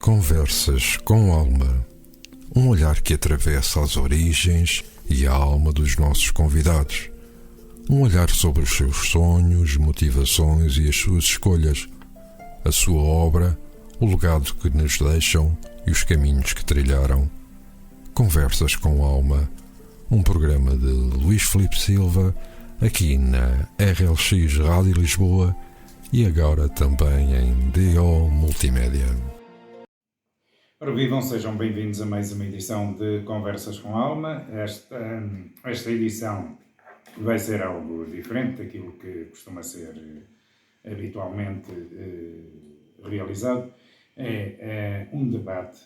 Conversas com Alma. Um olhar que atravessa as origens e a alma dos nossos convidados. Um olhar sobre os seus sonhos, motivações e as suas escolhas. A sua obra, o legado que nos deixam e os caminhos que trilharam. Conversas com Alma. Um programa de Luís Filipe Silva, aqui na RLX Rádio Lisboa e agora também em DO Multimédia. Ora, vivam, sejam bem-vindos a mais uma edição de Conversas com Alma. Esta edição vai ser algo diferente daquilo que costuma ser habitualmente realizado. É um debate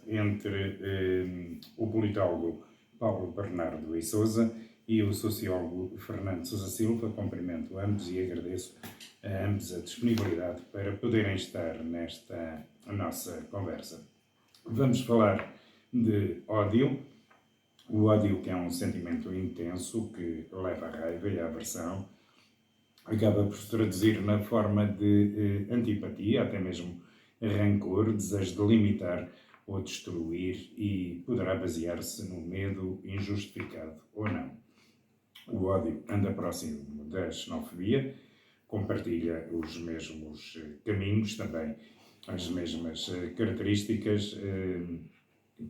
entre o politólogo Paulo Bernardo e Sousa e o sociólogo Fernando Sousa Silva. Cumprimento ambos e agradeço a ambos a disponibilidade para poderem estar nesta nossa conversa. Vamos falar de ódio. O ódio, que é um sentimento intenso que leva à raiva e à aversão, acaba por se traduzir na forma de antipatia, até mesmo rancor, desejo de limitar ou destruir, e poderá basear-se no medo injustificado ou não. O ódio anda próximo da xenofobia, compartilha os mesmos caminhos, também as mesmas características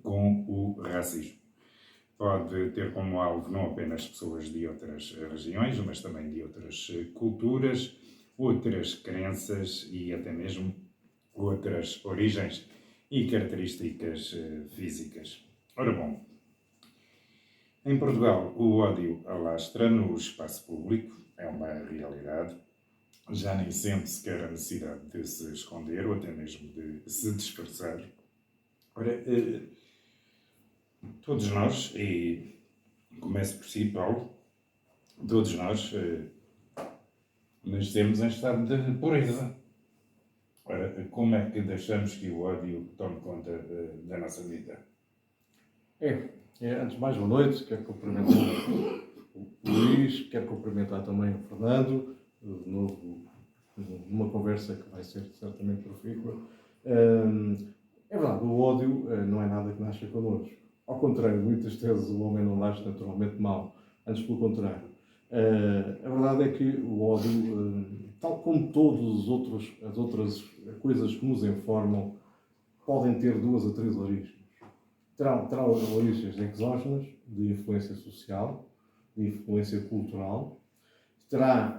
com o racismo. Pode ter como alvo não apenas pessoas de outras regiões, mas também de outras culturas, outras crenças e até mesmo outras origens e características físicas. Ora bom, em Portugal o ódio alastra no espaço público, é uma realidade. Já nem sente sequer a necessidade de se esconder ou até mesmo de se disfarçar. Ora, todos nós, e começo por si, Paulo, todos nós nascemos em estado de pureza. Ora, como é que deixamos que o ódio tome conta da nossa vida? Antes de mais, boa noite. Quero cumprimentar o Luís, quero cumprimentar também o Fernando, de novo numa conversa que vai ser certamente profícua. É verdade, o ódio não é nada que nasça connosco. Ao contrário, muitas vezes o homem não nasce naturalmente mau, antes pelo contrário. A verdade é que o ódio, tal como todas as outras coisas que nos informam, podem ter 2 a 3 origens. Terão origens exógenas, de influência social, de influência cultural. Terá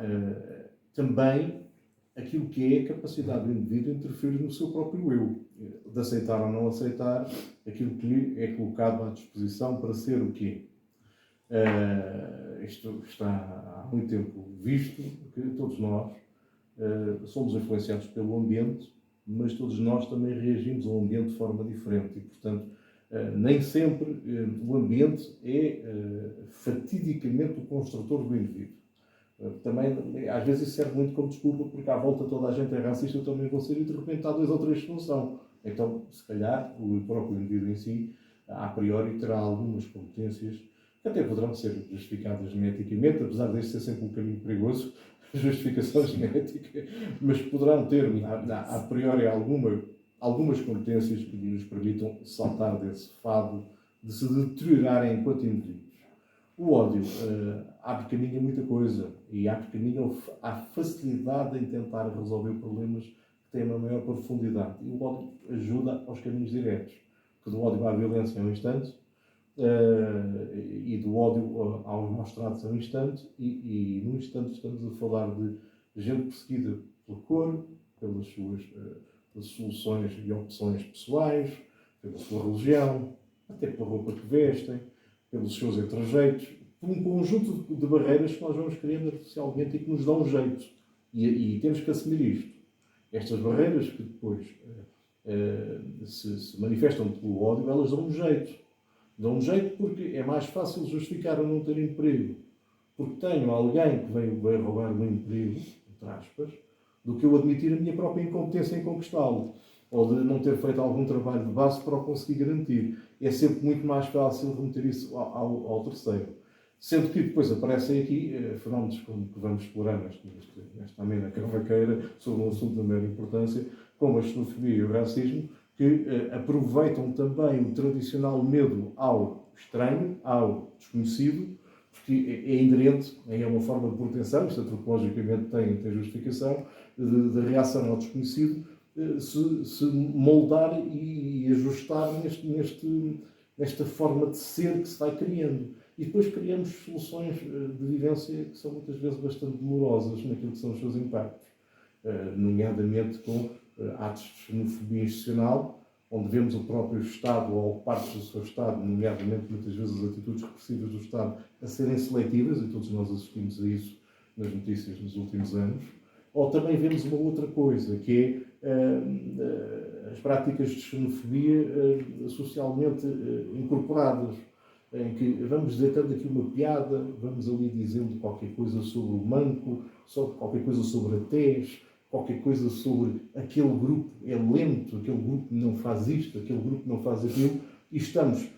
também aquilo que é a capacidade do indivíduo de interferir no seu próprio eu, de aceitar ou não aceitar aquilo que lhe é colocado à disposição para ser o quê. Isto está há muito tempo visto, que todos nós somos influenciados pelo ambiente, mas todos nós também reagimos ao ambiente de forma diferente e, portanto, nem sempre o ambiente é fatidicamente o construtor do indivíduo. Também, às vezes, isso serve muito como desculpa, porque à volta toda a gente é racista, eu também vou ser, e de repente há 2 ou 3 que não são. Então, se calhar, o próprio indivíduo em si, a priori, terá algumas competências que até poderão ser justificadas geneticamente, apesar deste ser sempre um caminho perigoso, justificação genética, mas poderão ter, a priori, algumas competências que nos permitam saltar desse fado de se deteriorarem enquanto indivíduos. O ódio abre caminho a muita coisa e abre caminho à facilidade em tentar resolver problemas que têm uma maior profundidade. E o ódio ajuda aos caminhos diretos, porque do ódio à violência é um instante e do ódio aos maus tratos é um instante e num instante estamos a falar de gente perseguida pela cor, pelas suas soluções e opções pessoais, pela sua religião, até pela roupa que vestem, pelos seus trejeitos, por um conjunto de barreiras que nós vamos criando artificialmente e que nos dão um jeito. E temos que assumir isto. Estas barreiras que depois se manifestam pelo ódio, elas dão um jeito. Dão um jeito porque é mais fácil justificar eu não ter emprego, porque tenho alguém que veio roubar o meu emprego, entre aspas, do que eu admitir a minha própria incompetência em conquistá-lo, ou de não ter feito algum trabalho de base para o conseguir garantir. É sempre muito mais fácil remeter isso ao terceiro. Sendo que depois aparecem aqui fenómenos como que vamos explorar nesta amena cavaqueira sobre um assunto de maior importância, como a xenofobia e o racismo, que aproveitam também o tradicional medo ao estranho, ao desconhecido, porque é inerente, é uma forma de proteção, isto antropologicamente tem justificação, de reação ao desconhecido, se moldar e ajustar nesta forma de ser que se vai criando. E depois criamos soluções de vivência que são muitas vezes bastante dolorosas naquilo que são os seus impactos, nomeadamente com atos de xenofobia institucional, onde vemos o próprio Estado ou partes do seu Estado, nomeadamente muitas vezes as atitudes repressivas do Estado, a serem seletivas, e todos nós assistimos a isso nas notícias nos últimos anos. Ou também vemos uma outra coisa, que é as práticas de xenofobia socialmente incorporadas, em que vamos deitando aqui uma piada, vamos ali dizendo qualquer coisa sobre o manco, qualquer coisa sobre a tez, qualquer coisa sobre aquele grupo é lento, aquele grupo não faz isto, aquele grupo não faz aquilo, e estamos.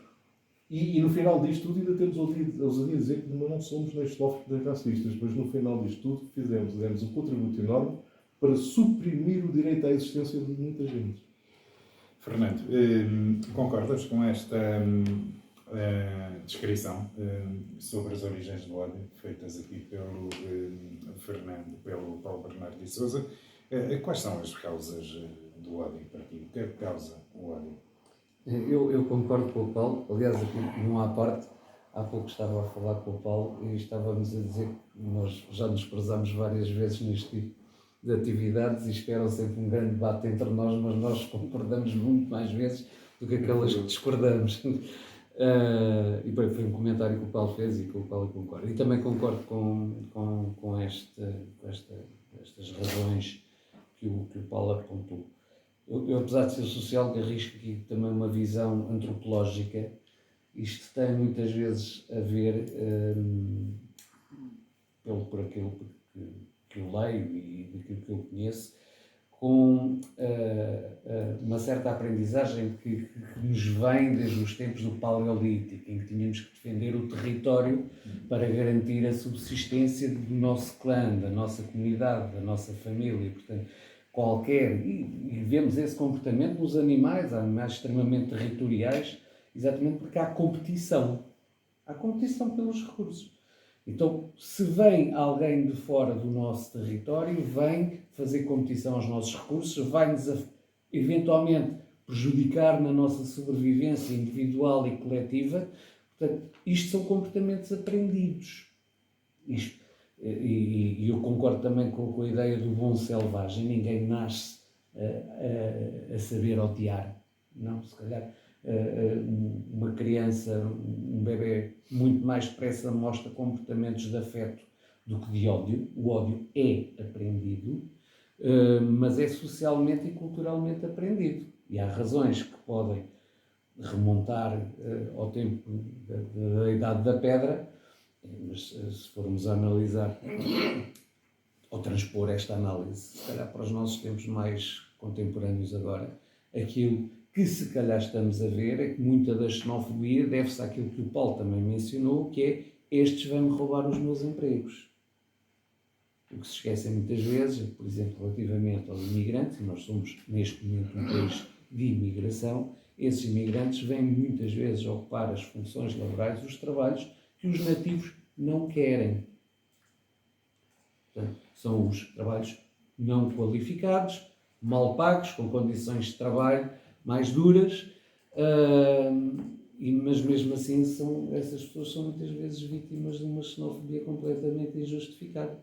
E no final disto tudo ainda temos ousadia dizer que não somos nem xenófobos nem racistas, mas no final disto tudo demos um contributo enorme para suprimir o direito à existência de muita gente. Fernando, concordas com esta descrição sobre as origens do ódio feitas aqui pelo pelo Paulo Bernardo de Sousa? Quais são as causas do ódio para ti? O que é que causa o ódio? Eu concordo com o Paulo. Aliás, aqui não há parte. Há pouco estava a falar com o Paulo e estávamos a dizer que nós já nos cruzamos várias vezes neste tipo de atividades e esperam sempre um grande debate entre nós, mas nós concordamos muito mais vezes do que aquelas que discordamos. E bem, foi um comentário que o Paulo fez e com o qual eu concordo. E também concordo com estas razões que o Paulo apontou. Eu, apesar de ser sociólogo, arrisco aqui também uma visão antropológica. Isto tem muitas vezes a ver, por aquilo que eu leio e daquilo que eu conheço, com uma certa aprendizagem que nos vem desde os tempos do Paleolítico, em que tínhamos que defender o território para garantir a subsistência do nosso clã, da nossa comunidade, da nossa família. Portanto, e vemos esse comportamento nos animais, há animais extremamente territoriais, exatamente porque há competição pelos recursos. Então, se vem alguém de fora do nosso território, vem fazer competição aos nossos recursos, vai-nos eventualmente prejudicar na nossa sobrevivência individual e coletiva. Portanto, isto são comportamentos aprendidos. E eu concordo também com a ideia do bom selvagem. Ninguém nasce a saber odiar. Não, se calhar uma criança, um bebê, muito mais depressa mostra comportamentos de afeto do que de ódio. O ódio é aprendido, mas é socialmente e culturalmente aprendido. E há razões que podem remontar ao tempo da Idade da Pedra, mas se formos a analisar ou transpor esta análise, se calhar para os nossos tempos mais contemporâneos agora, aquilo que se calhar estamos a ver é que muita da xenofobia deve-se àquilo que o Paulo também mencionou, que é: estes vão-me roubar os meus empregos. O que se esquece muitas vezes, por exemplo, relativamente aos imigrantes, e nós somos neste momento um país de imigração, esses imigrantes vêm muitas vezes ocupar as funções laborais, os trabalhos que os nativos não querem. Portanto, são os trabalhos não qualificados, mal pagos, com condições de trabalho mais duras, mas mesmo assim essas pessoas são muitas vezes vítimas de uma xenofobia completamente injustificada.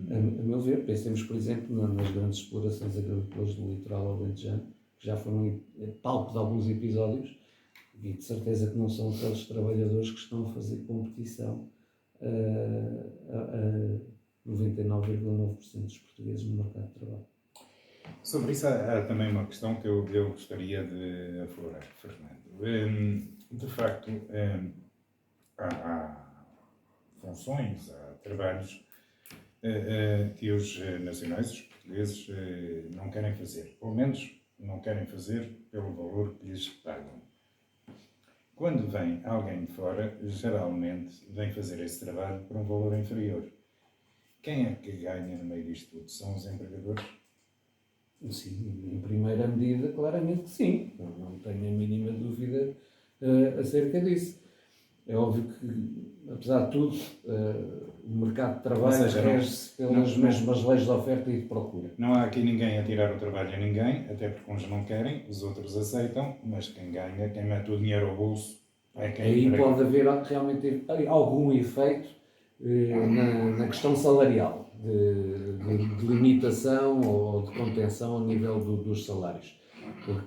A meu ver, pensemos, por exemplo, nas grandes explorações agrícolas do litoral alentejano, que já foram palco de alguns episódios, e de certeza que não são aqueles trabalhadores que estão a fazer competição a 99,9% dos portugueses no mercado de trabalho. Sobre isso há também uma questão que eu gostaria de aflorar, Fernando. De facto, há funções, há trabalhos que os nacionais, os portugueses, não querem fazer. Pelo menos não querem fazer pelo valor que lhes pagam. Quando vem alguém de fora, geralmente vem fazer esse trabalho por um valor inferior. Quem é que ganha no meio disto tudo? São os empregadores? Sim, em primeira medida, claramente que sim. Não tenho a mínima dúvida acerca disso. É óbvio que, apesar de tudo, o mercado de trabalho rege-se pelas mesmas leis de oferta e de procura. Não há aqui ninguém a tirar o trabalho a ninguém, até porque uns não querem, os outros aceitam, mas quem ganha, quem mete o dinheiro ao bolso, é quem Aí emprega. pode haver realmente algum efeito na questão salarial, de limitação ou de contenção ao nível dos salários. Porque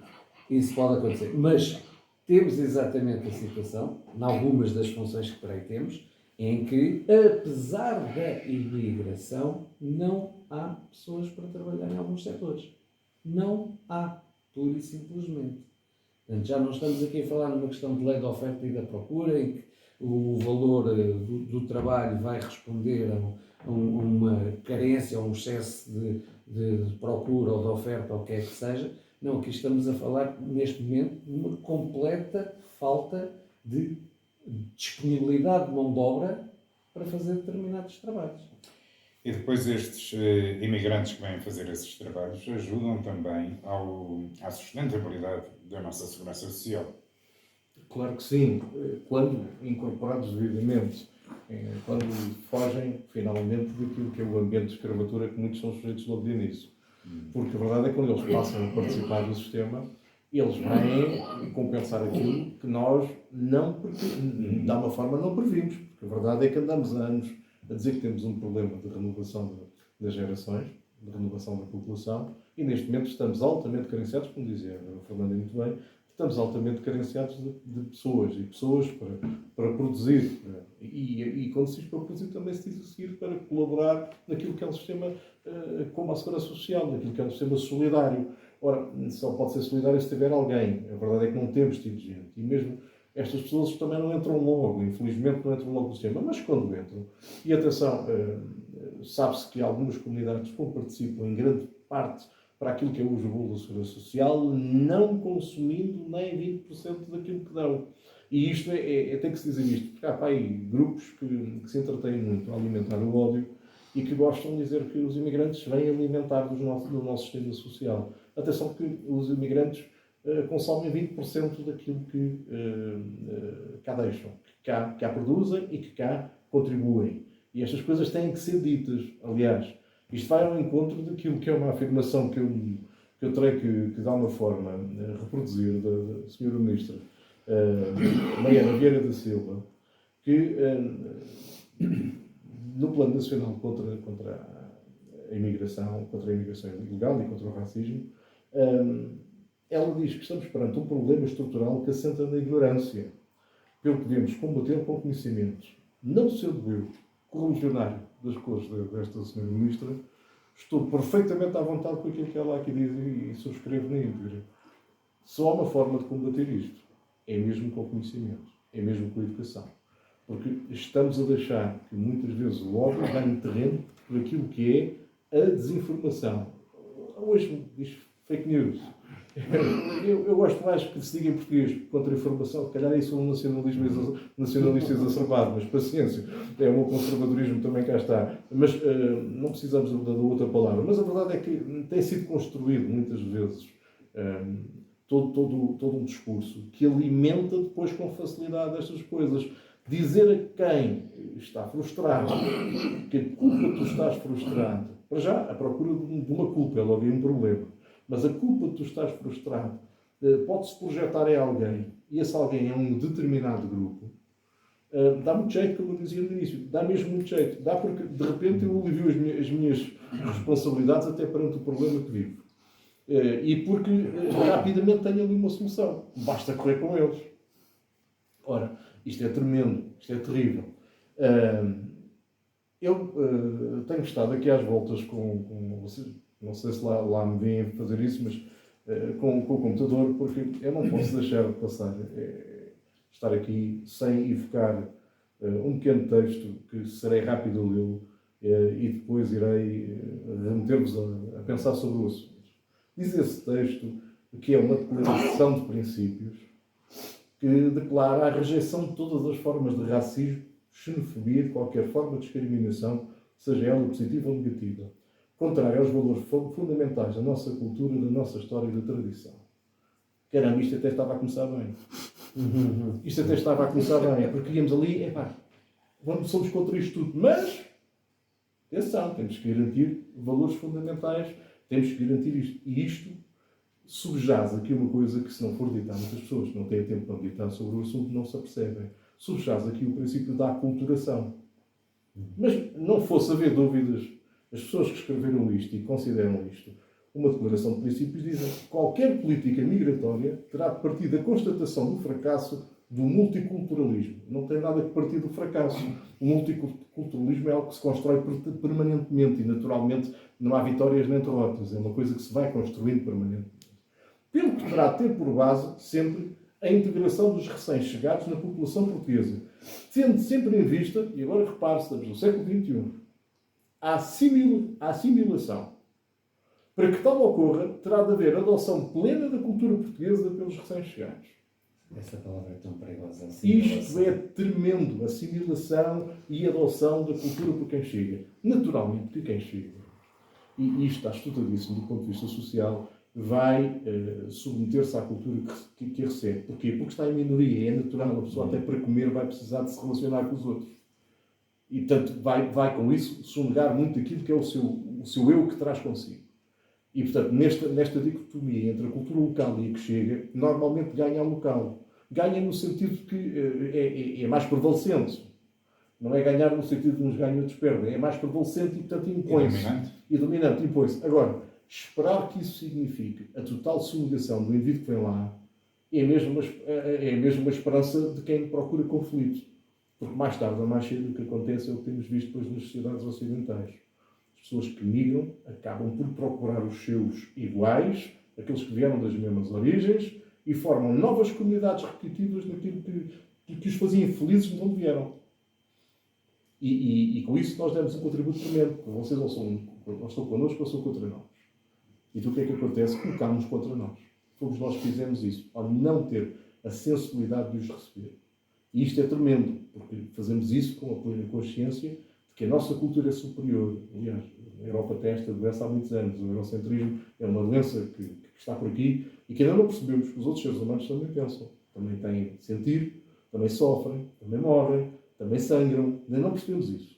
isso pode acontecer. Mas temos exatamente a situação, em algumas das funções que por aí temos, em que, apesar da imigração, não há pessoas para trabalhar em alguns setores. Não há, pura e simplesmente. Portanto, já não estamos aqui a falar numa questão de lei da oferta e da procura, em que o valor do trabalho vai responder a uma carência, a um excesso de procura ou de oferta, ou o que é que seja. Não, aqui estamos a falar, neste momento, de uma completa falta de disponibilidade de mão de obra para fazer determinados trabalhos. E depois estes imigrantes que vêm fazer esses trabalhos ajudam também à sustentabilidade da nossa segurança social. Claro que sim, quando incorporados devidamente, quando fogem finalmente daquilo que é o ambiente de escravatura que muitos são sujeitos logo de início. Porque a verdade é que quando eles passam a participar do sistema, eles vêm compensar aquilo que nós não, de alguma forma, não previmos. Porque a verdade é que andamos há anos a dizer que temos um problema de renovação das gerações, de renovação da população, e neste momento estamos altamente carenciados, como dizia a Fernanda muito bem, estamos altamente carenciados de pessoas, e pessoas para produzir. E quando se diz para produzir, também se diz a seguir para colaborar naquilo que é um sistema como a segurança social, naquilo que é um sistema solidário. Ora, só pode ser solidário se tiver alguém. A verdade é que não temos tido gente. E mesmo estas pessoas também não entram logo, infelizmente não entram logo no sistema, mas quando entram, e atenção, sabe-se que algumas comunidades participam em grande parte para aquilo que é o bolo da segurança social, não consumindo nem 20% daquilo que dão. E isto tem que se dizer isto, porque há aí grupos que se entretêm muito a alimentar o ódio e que gostam de dizer que os imigrantes vêm alimentar do nosso sistema social. Atenção que os imigrantes consomem 20% daquilo que cá deixam, que cá produzem e que cá contribuem. E estas coisas têm que ser ditas. Aliás, isto vai ao encontro daquilo que é uma afirmação que eu terei que de alguma forma reproduzir da Sra. Ministra Mariana Vieira da Silva, que no Plano Nacional contra a imigração ilegal e contra o racismo, ela diz que estamos perante um problema estrutural que assenta na ignorância, pelo que devemos combater com conhecimento. Não sendo eu correligionário das cores desta Sra. Ministra, estou perfeitamente à vontade com aquilo que ela aqui diz e subscrevo na íntegra. Só há uma forma de combater isto. É mesmo com o conhecimento. É mesmo com a educação. Porque estamos a deixar que muitas vezes o ódio ganhe terreno por aquilo que é a desinformação. Hoje diz fake news. Eu gosto mais que se diga em português contra a informação, se calhar isso é um nacionalista exacerbado, mas paciência, é o meu conservadorismo também cá está. Mas não precisamos da outra palavra. Mas a verdade é que tem sido construído muitas vezes todo um discurso que alimenta depois com facilidade estas coisas. Dizer a quem está frustrado que a culpa tu estás frustrado, para já a procura de uma culpa é logo um problema. Mas a culpa de tu estás frustrado pode-se projetar em alguém, e esse alguém é um determinado grupo, dá muito jeito, como eu dizia no início, dá mesmo muito jeito. Dá porque, de repente, eu alivio as minhas responsabilidades até perante o problema que vivo. E porque rapidamente tenho ali uma solução. Basta correr com eles. Ora, isto é tremendo, isto é terrível. Eu tenho estado aqui às voltas com vocês. Não sei se lá me vêm fazer isso, mas com o computador, porque eu não posso deixar de passar, estar aqui sem evocar um pequeno texto que serei rápido a lê-lo e depois irei remeter-vos a pensar sobre o assunto. Diz esse texto que é uma declaração de princípios que declara a rejeição de todas as formas de racismo, xenofobia e de qualquer forma de discriminação, seja ela positiva ou negativa, contrária aos valores fundamentais da nossa cultura, da nossa história e da tradição. Caramba, isto até estava a começar bem. Isto até estava a começar bem, porque íamos ali, somos contra isto tudo, mas, atenção, temos que garantir valores fundamentais, temos que garantir isto. E isto subjaz aqui uma coisa que, se não for dita a muitas pessoas que não têm tempo para meditar sobre o assunto, não se apercebem. Subjaz aqui o princípio da aculturação. Mas não fosse haver dúvidas, as pessoas que escreveram isto e consideram isto uma declaração de princípios dizem que qualquer política migratória terá de partir da constatação do fracasso do multiculturalismo. Não tem nada que partir do fracasso. O multiculturalismo é algo que se constrói permanentemente e, naturalmente, não há vitórias nem derrotas. É uma coisa que se vai construindo permanentemente. Pelo que terá de ter por base sempre a integração dos recém-chegados na população portuguesa, tendo sempre em vista, e agora repare-se, estamos no século XXI, a assimilação. Para que tal ocorra, terá de haver adoção plena da cultura portuguesa pelos recém-chegados. Essa palavra é tão perigosa. Isto é tremendo. Assimilação e adoção da cultura por quem chega. Naturalmente, por quem chega. E isto está estudadíssimo do ponto de vista social, vai submeter-se à cultura que recebe. Porquê? Porque está em minoria. É natural. A pessoa até para comer vai precisar de se relacionar com os outros. E, portanto, vai com isso sonegar muito aquilo que é o seu eu que traz consigo. E, portanto, nesta dicotomia entre a cultura local e a que chega, normalmente ganha a local. Ganha no sentido que é mais prevalecente. Não é ganhar no sentido de uns ganham e outros perdem. É mais prevalecente e, portanto, impõe-se. E dominante, impõe-se. Agora, esperar que isso signifique a total sonegação do indivíduo que vem lá é mesmo uma esperança de quem procura conflito. Porque mais tarde ou mais cedo o que acontece é o que temos visto depois nas sociedades ocidentais. As pessoas que migram acabam por procurar os seus iguais, aqueles que vieram das mesmas origens, e formam novas comunidades repetitivas naquilo que os fazia infelizes de onde vieram. E com isso nós demos um contributo tremendo, porque vocês não estão connosco, ou são contra nós. E então o que é que acontece? Colocámos contra nós. Fomos nós que fizemos isso, ao não ter a sensibilidade de os receber. E isto é tremendo, porque fazemos isso com a plena consciência de que a nossa cultura é superior. Aliás, a Europa tem esta doença há muitos anos. O eurocentrismo é uma doença que está por aqui e que ainda não percebemos que os outros seres humanos também pensam. Também têm de sentir, também sofrem, também morrem, também sangram. Ainda não percebemos isso.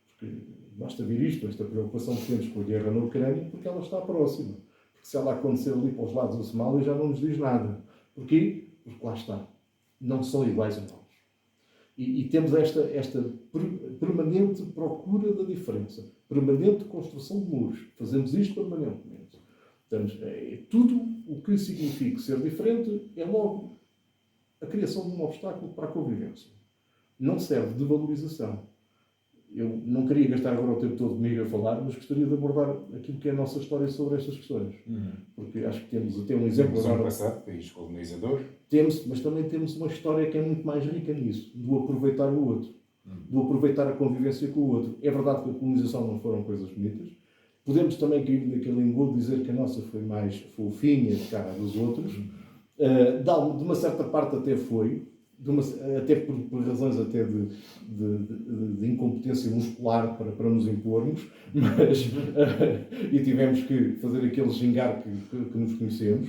Porque basta ver isto, esta preocupação que temos com a guerra na Ucrânia, porque ela está próxima. Porque se ela acontecer ali para os lados da Somália já não nos diz nada. Porquê? Porque lá está. Não são iguais a nós. E temos esta permanente procura da diferença, permanente construção de muros. Fazemos isto permanentemente. Portanto, tudo o que significa ser diferente é logo a criação de um obstáculo para a convivência. Não serve de valorização. Eu não queria gastar agora o tempo todo comigo a falar, mas gostaria de abordar aquilo que é a nossa história sobre estas questões. Porque acho que temos até um exemplo Temos agora. passado, país colonizador. Mas também temos uma história que é muito mais rica nisso, do aproveitar o outro, do aproveitar a convivência com o outro. É verdade que a colonização não foram coisas bonitas. Podemos também cair naquele engodo de dizer que a nossa foi mais fofinha de cara dos outros. De uma certa parte até foi, até por razões até de incompetência muscular para nos impormos, e tivemos que fazer aquele gingar que nos conhecemos.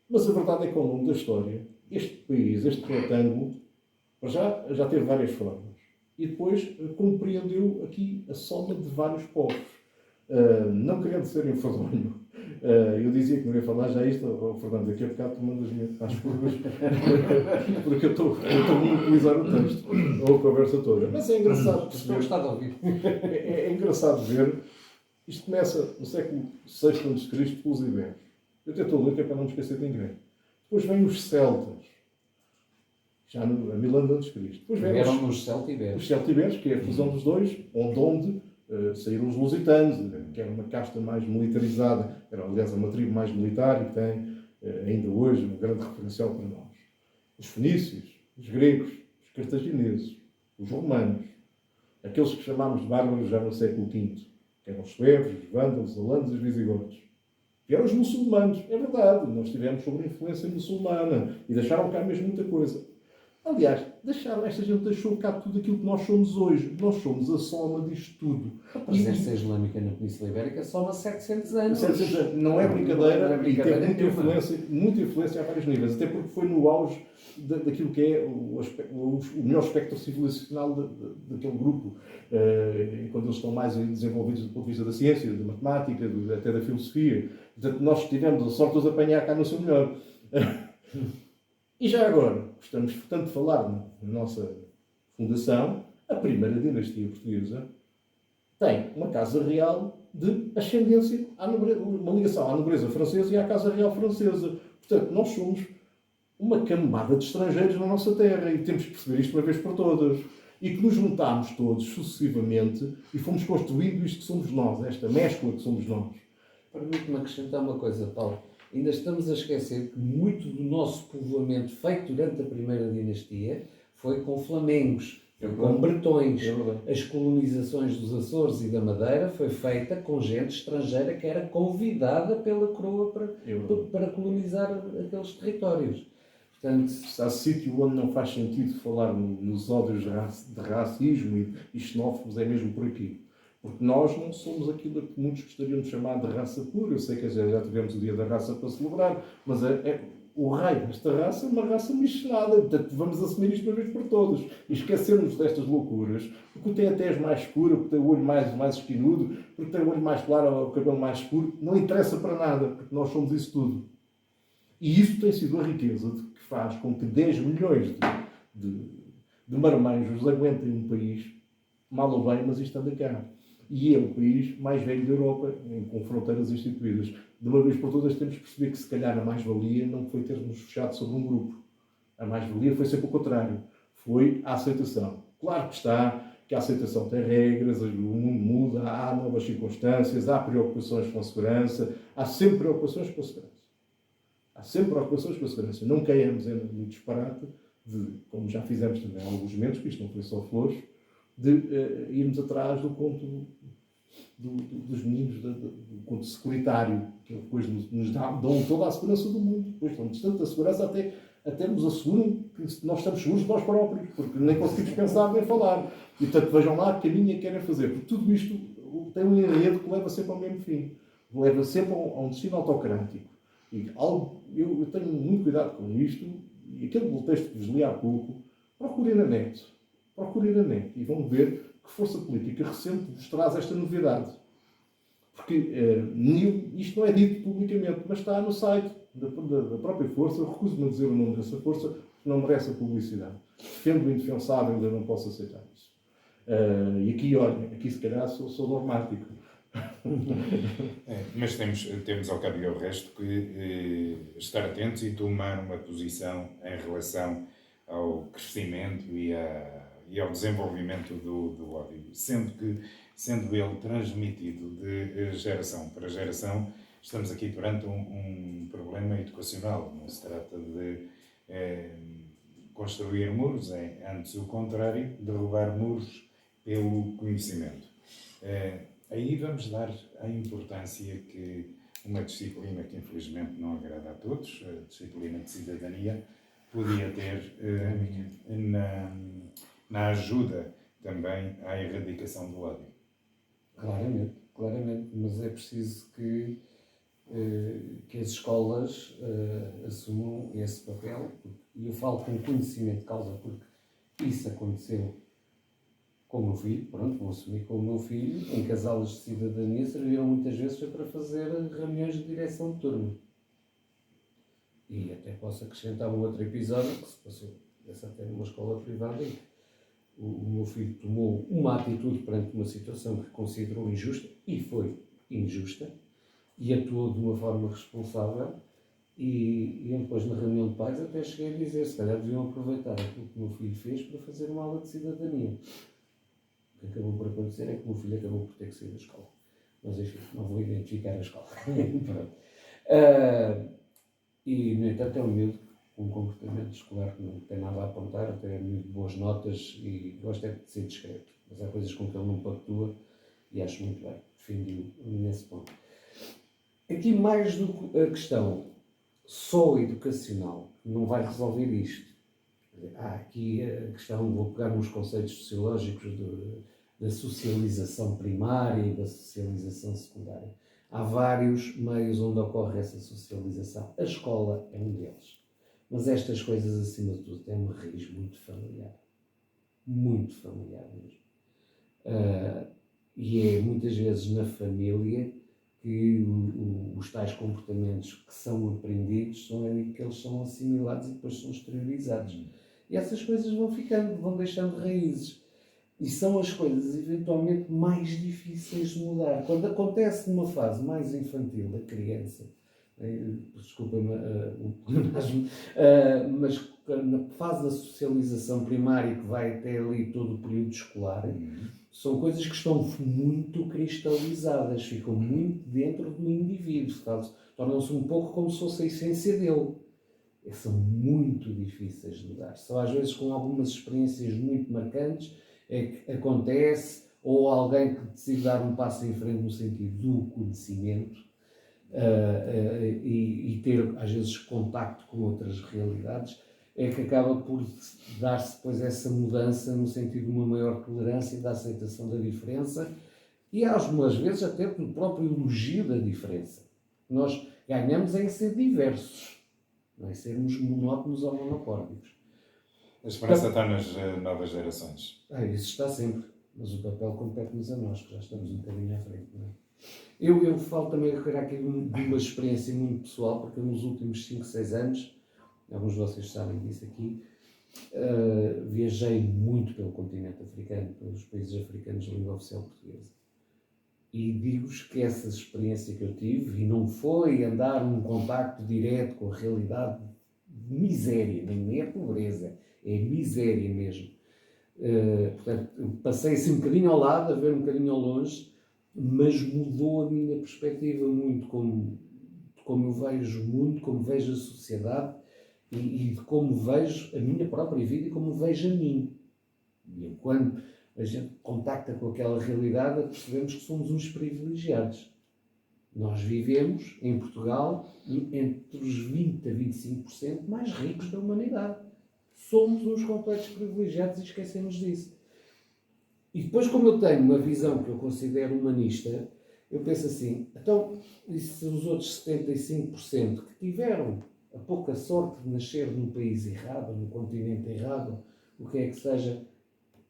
Mas a verdade é que ao longo da história, este país, este retângulo, já teve várias formas. E depois compreendeu aqui a soma de vários povos. Não querendo ser enfadonho, eu dizia que não ia falar já isto, Fernando, daqui a bocado tu mandas-me às curvas, porque eu estou a monopolizar o texto, ou a conversa toda. Mas é engraçado perceber. É engraçado ver. Isto começa no século VI a.C., pelos ibéricos. Eu até estou a ler, que é para não me esquecer de ninguém. Depois vêm os celtas, já a 1000 anos antes de Cristo. Depois vêm os celtibéricos. Os celtibéricos, que é a fusão dos dois, onde saíram os lusitanos, que era uma casta mais militarizada, era aliás uma tribo mais militar e que tem ainda hoje um grande referencial para nós. Os fenícios, os gregos, os cartagineses, os romanos, aqueles que chamámos de bárbaros já no século V, que eram os suevos, os vândalos, os alanos e os visigodos. Vieram os muçulmanos, é verdade, nós tivemos sobre a influência muçulmana e deixaram cá mesmo muita coisa. Aliás, esta gente deixou cá tudo aquilo que nós somos hoje. Nós somos a soma disto tudo. A presença islâmica na Península Ibérica soma 700 anos. 700 anos. Não é brincadeira, Não é brincadeira e teve muita influência a vários níveis. Até porque foi no auge daquilo que é o melhor espectro civilizacional daquele grupo. Quando eles estão mais desenvolvidos do ponto de vista da ciência, da matemática, até da filosofia. Portanto, nós tivemos a sorte de os apanhar cá no seu melhor. E já agora, gostamos tanto de falar na nossa fundação, a primeira dinastia portuguesa tem uma casa real de ascendência, uma ligação à nobreza francesa e à casa real francesa. Portanto, nós somos uma cambada de estrangeiros na nossa terra e temos que perceber isto uma vez por todas. E que nos juntámos todos sucessivamente e fomos construindo isto que somos nós, esta mescla que somos nós. Permite-me acrescentar uma coisa, Paulo. Ainda estamos a esquecer que muito do nosso povoamento feito durante a primeira dinastia foi com flamengos, com bretões. As colonizações dos Açores e da Madeira foi feita com gente estrangeira que era convidada pela coroa para colonizar aqueles territórios. Portanto, se há sítio onde não faz sentido falar nos ódios de racismo e xenófobos, é mesmo por aqui. Porque nós não somos aquilo que muitos gostariam de chamar de raça pura. Eu sei que já tivemos o Dia da Raça para celebrar, mas o raio desta raça é uma raça miscigenada. Portanto, vamos assumir isto uma vez por todas e esquecermos destas loucuras. Porque tem a tez mais escura, porque tem o olho mais esquinudo, porque tem o olho mais claro, o cabelo mais escuro. Não interessa para nada, porque nós somos isso tudo. E isso tem sido a riqueza que faz com que 10 milhões de marmanjos aguentem um país, mal ou bem, mas estando cá. E é o país mais velho da Europa, com fronteiras instituídas. De uma vez por todas temos que perceber que se calhar a mais-valia não foi termos fechado sobre um grupo. A mais-valia foi sempre o contrário. Foi a aceitação. Claro que está, que a aceitação tem regras, o mundo muda, há novas circunstâncias, há preocupações com a segurança, há sempre preocupações com a segurança. Há sempre preocupações com a segurança. Não caiamos no disparate de, como já fizemos também há alguns momentos, que isto não foi só flores, de irmos atrás do conto dos meninos, do conto securitário, que depois nos dão toda a segurança do mundo. Depois dão-nos tanta segurança até nos asseguram que nós estamos seguros de nós próprios, porque nem conseguimos pensar nem falar. E portanto vejam lá que caminho é que querem fazer. Porque tudo isto tem um enredo que leva sempre ao mesmo fim. Leva sempre a um destino autocrático. E eu tenho muito cuidado com isto, e aquele texto que vos li há pouco, procurem na net. E vão ver que força política recente vos traz esta novidade. Porque isto não é dito publicamente, mas está no site da própria força. Eu recuso-me a dizer o nome dessa força, porque não merece a publicidade. Defendo o indefensável, eu não posso aceitar isso. E aqui, olha, se calhar sou dogmático. Mas temos ao cabo e ao resto que estar atentos e tomar uma posição em relação ao crescimento e ao desenvolvimento do ódio, sendo ele transmitido de geração para geração. Estamos aqui perante um problema educacional. Não se trata de construir muros, é antes o contrário, derrubar muros pelo conhecimento. Aí vamos dar a importância que uma disciplina que infelizmente não agrada a todos, a disciplina de cidadania, podia ter na ajuda também à erradicação do ódio. Claramente, mas é preciso que as escolas assumam esse papel, e eu falo com conhecimento de causa, porque isso aconteceu com o meu filho, vou assumir com o meu filho, em que as aulas de cidadania serviram muitas vezes para fazer reuniões de direção de turma. E até posso acrescentar um outro episódio que se passou, essa até numa escola privada, em que o meu filho tomou uma atitude perante uma situação que considerou injusta, e foi injusta, e atuou de uma forma responsável, e eu depois na reunião de pais até cheguei a dizer, se calhar deviam aproveitar aquilo que o meu filho fez para fazer uma aula de cidadania. O que acabou por acontecer é que o meu filho acabou por ter que sair da escola. Mas enfim, não vou identificar a escola. E, no entanto, é um miúdo com um comportamento escolar que não tem nada a apontar, até é miúdo de boas notas e gosta de ser discreto. Mas há coisas com que ele não pactua e acho muito bem. Defendi-o nesse ponto. Aqui, mais do que a questão só educacional, não vai resolver isto. Há aqui a questão, vou pegar nos conceitos sociológicos da socialização primária e da socialização secundária. Há vários meios onde ocorre essa socialização. A escola é um deles. Mas estas coisas, acima de tudo, têm uma raiz muito familiar. Muito familiar mesmo. E é muitas vezes na família que os tais comportamentos que são aprendidos são aí que eles são assimilados e depois são exteriorizados. E essas coisas vão deixando raízes. E são as coisas, eventualmente, mais difíceis de mudar. Quando acontece numa fase mais infantil da criança, desculpa-me o pleonasmo, mas na fase da socialização primária, que vai até ali todo o período escolar, são coisas que estão muito cristalizadas, ficam muito dentro do indivíduo, tornam-se um pouco como se fosse a essência dele. E são muito difíceis de mudar. Só às vezes com algumas experiências muito marcantes é que acontece, ou alguém que decide dar um passo em frente no sentido do conhecimento e ter às vezes contacto com outras realidades, é que acaba por dar-se depois essa mudança no sentido de uma maior tolerância e da aceitação da diferença e algumas vezes até pelo próprio elogio da diferença. Nós ganhamos em ser diversos, não é sermos monótonos ou monocórdicos. A esperança está nas novas gerações. Isso está sempre, mas o papel compete-nos a nós, que já estamos um bocadinho à frente, não é? Eu falo também aqui de uma experiência muito pessoal, porque nos últimos 5, 6 anos, alguns de vocês sabem disso aqui, viajei muito pelo continente africano, pelos países africanos de língua oficial portuguesa. E digo-vos que essa experiência que eu tive, e não foi andar num contacto direto com a realidade de miséria, nem é pobreza, é miséria mesmo. Portanto, passei assim um bocadinho ao lado, a ver um bocadinho ao longe, mas mudou a minha perspectiva muito, como eu vejo muito, como vejo a sociedade e de como vejo a minha própria vida e como vejo a mim. E quando a gente contacta com aquela realidade, percebemos que somos uns privilegiados. Nós vivemos em Portugal entre os 20% a 25% mais ricos da humanidade. Somos uns completos privilegiados e esquecemos disso. E depois, como eu tenho uma visão que eu considero humanista, eu penso assim, então, e se os outros 75% que tiveram a pouca sorte de nascer num país errado, num continente errado, o que é que seja,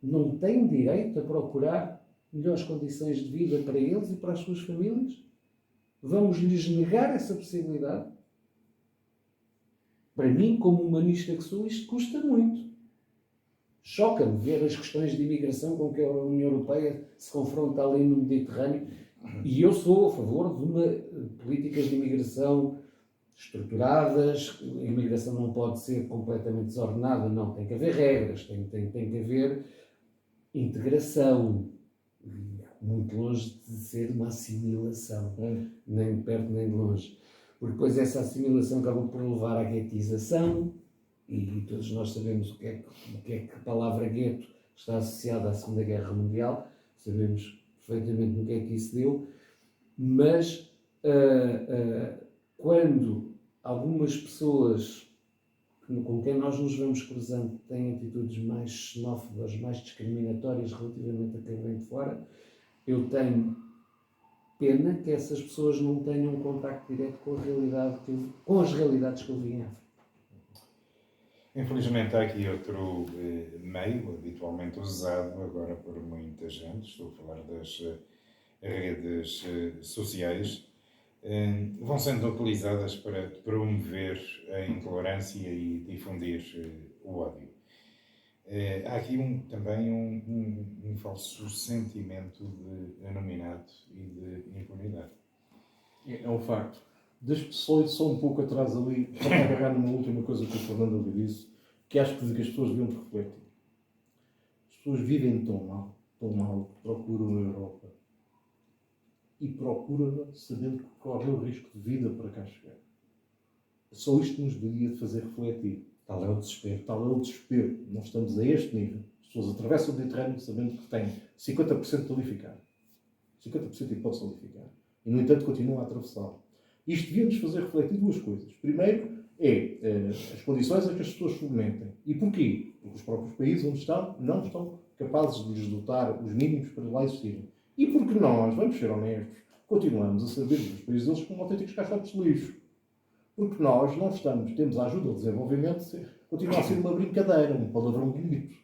não têm direito a procurar melhores condições de vida para eles e para as suas famílias? Vamos-lhes negar essa possibilidade? Para mim, como humanista que sou, isto custa muito. Choca-me ver as questões de imigração com que a União Europeia se confronta ali no Mediterrâneo. E eu sou a favor de políticas de imigração estruturadas. A imigração não pode ser completamente desordenada, não. Tem que haver regras, tem que haver integração. Muito longe de ser uma assimilação, nem de perto nem de longe. Porque depois essa assimilação acaba por levar à guetização, e todos nós sabemos o que é que a palavra gueto está associada à Segunda Guerra Mundial, sabemos perfeitamente no que é que isso deu, mas quando algumas pessoas com quem nós nos vamos cruzando têm atitudes mais xenófobas, mais discriminatórias relativamente a quem vem de fora, eu tenho pena que essas pessoas não tenham um contacto direto com as realidades que eu vi em África. Infelizmente há aqui outro meio habitualmente usado agora por muita gente, estou a falar das redes sociais, vão sendo utilizadas para promover a intolerância e difundir o ódio. Há aqui também um falso sentimento de anonimato e de impunidade. É um facto. Deixe-me só um pouco atrás ali, só para agarrar numa última coisa que o Fernando ali disse, que acho que as pessoas deviam refletir. As pessoas vivem tão mal, que procuram a Europa. E procuram-na sabendo que correm o risco de vida para cá chegar. Só isto nos deveria fazer refletir. Tal é o desespero. Tal é o desespero. Nós estamos a este nível. As pessoas atravessam o Mediterrâneo sabendo que têm 50% de lificar. 50% de hipótese de lificar. E, no entanto, continuam a atravessá-lo. Isto devia-nos fazer refletir duas coisas. Primeiro, as condições a que as pessoas se submetem. E porquê? Porque os próprios países onde estão não estão capazes de lhes dotar os mínimos para lá existirem. E porque nós, vamos ser honestos, continuamos a saber dos países deles como autênticos caixotes de lixo. Porque nós não estamos, temos a ajuda ao desenvolvimento, continua a ser uma brincadeira, um palavrão bonito.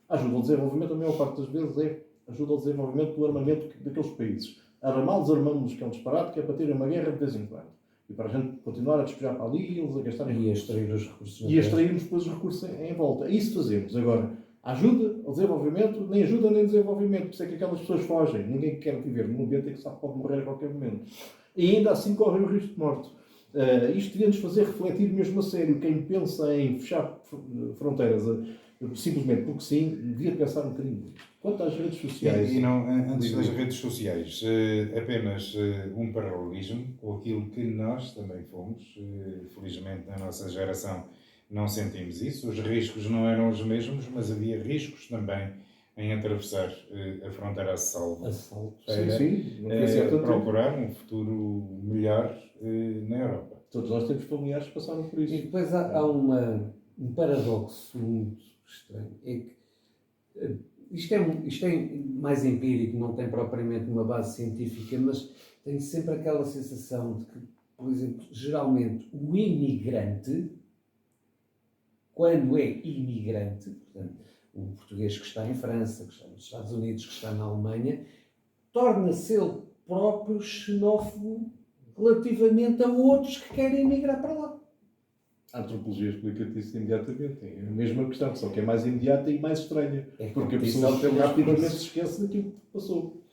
A ajuda ao desenvolvimento, a maior parte das vezes, é ajuda ao desenvolvimento do armamento daqueles países. Armá-los, armamos-los, que é um disparate, que é para terem uma guerra de vez em quando. E para a gente continuar a despejar para ali e eles a gastarem E a extrair os recursos. e extrairmos depois os recursos em volta. É isso que fazemos. Agora, ajuda ao desenvolvimento, nem ajuda nem desenvolvimento. Por isso é que aquelas pessoas fogem. Ninguém quer viver num ambiente em que sabe que pode morrer a qualquer momento. E ainda assim correm o risco de morte. Isto devia-nos fazer refletir mesmo a sério. Quem pensa em fechar fronteiras simplesmente porque sim, devia pensar um bocadinho. Quanto às redes sociais... E não, antes das redes sociais, apenas um paralelismo com aquilo que nós também fomos. Felizmente, na nossa geração, não sentimos isso. Os riscos não eram os mesmos, mas havia riscos também em atravessar a fronteira a salvo. Para procurar um futuro melhor na Europa. Todos nós temos familiares que passaram por isso. E depois há um paradoxo muito estranho. É que isto é mais empírico, não tem propriamente uma base científica, mas tenho sempre aquela sensação de que, por exemplo, geralmente o imigrante, quando é imigrante, portanto, o português que está em França, que está nos Estados Unidos, que está na Alemanha, torna-se ele próprio xenófobo relativamente a outros que querem emigrar para lá. A antropologia explica-te isso imediatamente. É a mesma questão, só que é mais imediata e mais estranha. Porque a pessoa rapidamente se esquece daquilo que passou.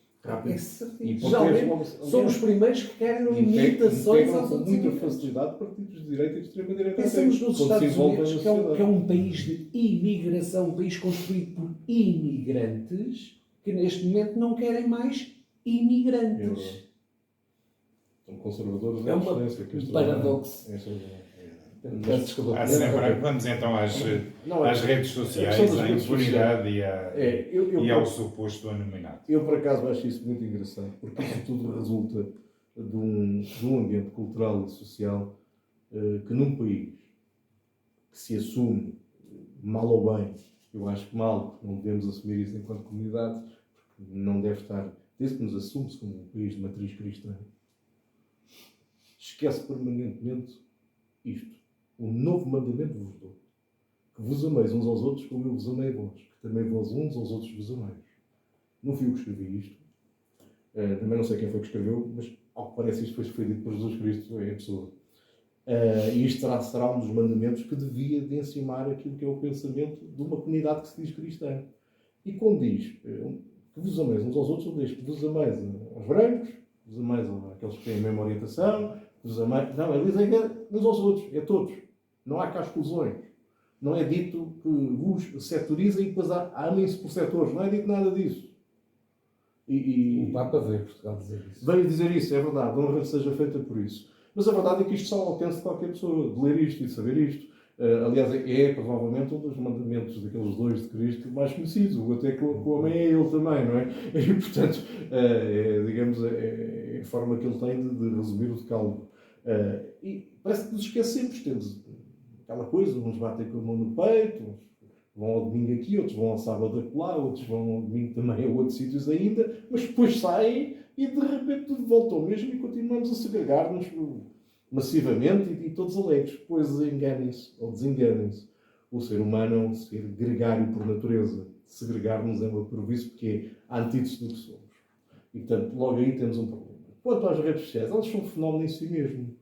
É certinho. Geralmente são os primeiros que querem imitações aos com outros. muita facilidade partidos de direita e de extrema-direita. Pensamos nos Estados Unidos, que é um país de imigração, um país construído por imigrantes, que neste momento não querem mais imigrantes. São conservadores é um paradoxo. Vamos então às redes sociais, à impunidade e ao suposto anonimato. Eu, por acaso, acho isso muito engraçado, porque isso tudo resulta de um ambiente cultural e social que num país que se assume, mal ou bem, eu acho que mal, porque não devemos assumir isso enquanto comunidade, porque não deve estar, desde que nos assume-se como um país de matriz cristã, esquece permanentemente isto. Um novo mandamento vos dou. Que vos ameis uns aos outros como eu vos amei a vós. Que também vós uns aos outros vos ameis. Não fui eu que escrevi isto. Também não sei quem foi que escreveu, mas ao que parece isto foi dito por Jesus Cristo em pessoa. E isto será um dos mandamentos que devia de encimar aquilo que é o pensamento de uma comunidade que se diz cristã. E quando diz que vos ameis uns aos outros, ele diz que vos ameis aos brancos, vos ameis àqueles que têm a mesma orientação, vos ameis... Não, ele diz uns aos outros, é todos. Não há cá exclusões. Não é dito que vos setorizem e depois amem-se por setores. Não é dito nada disso. O Papa veio a Portugal dizer isso. Veio dizer isso, é verdade. Honra seja feita por isso. Mas a verdade é que isto está ao alcance de qualquer pessoa, de ler isto e de saber isto. Aliás, é provavelmente um dos mandamentos daqueles dois de Cristo mais conhecidos. Até que o homem é ele também, não é? E, portanto, digamos, é a forma que ele tem de resumir o decálogo. E parece que nos esquecemos. Temos aquela coisa, uns batem com a mão no peito, uns vão ao domingo aqui, outros vão ao sábado acolá, outros vão ao domingo também a outros sítios ainda, mas depois saem e de repente tudo volta ao mesmo e continuamos a segregar-nos massivamente e todos alegres. Pois enganem-se ou desenganem-se. O ser humano é um ser gregário por natureza. Segregar-nos é uma prejuízo porque é a antítese do que somos. E portanto, logo aí temos um problema. Quanto às redes sociais, elas são um fenómeno em si mesmo.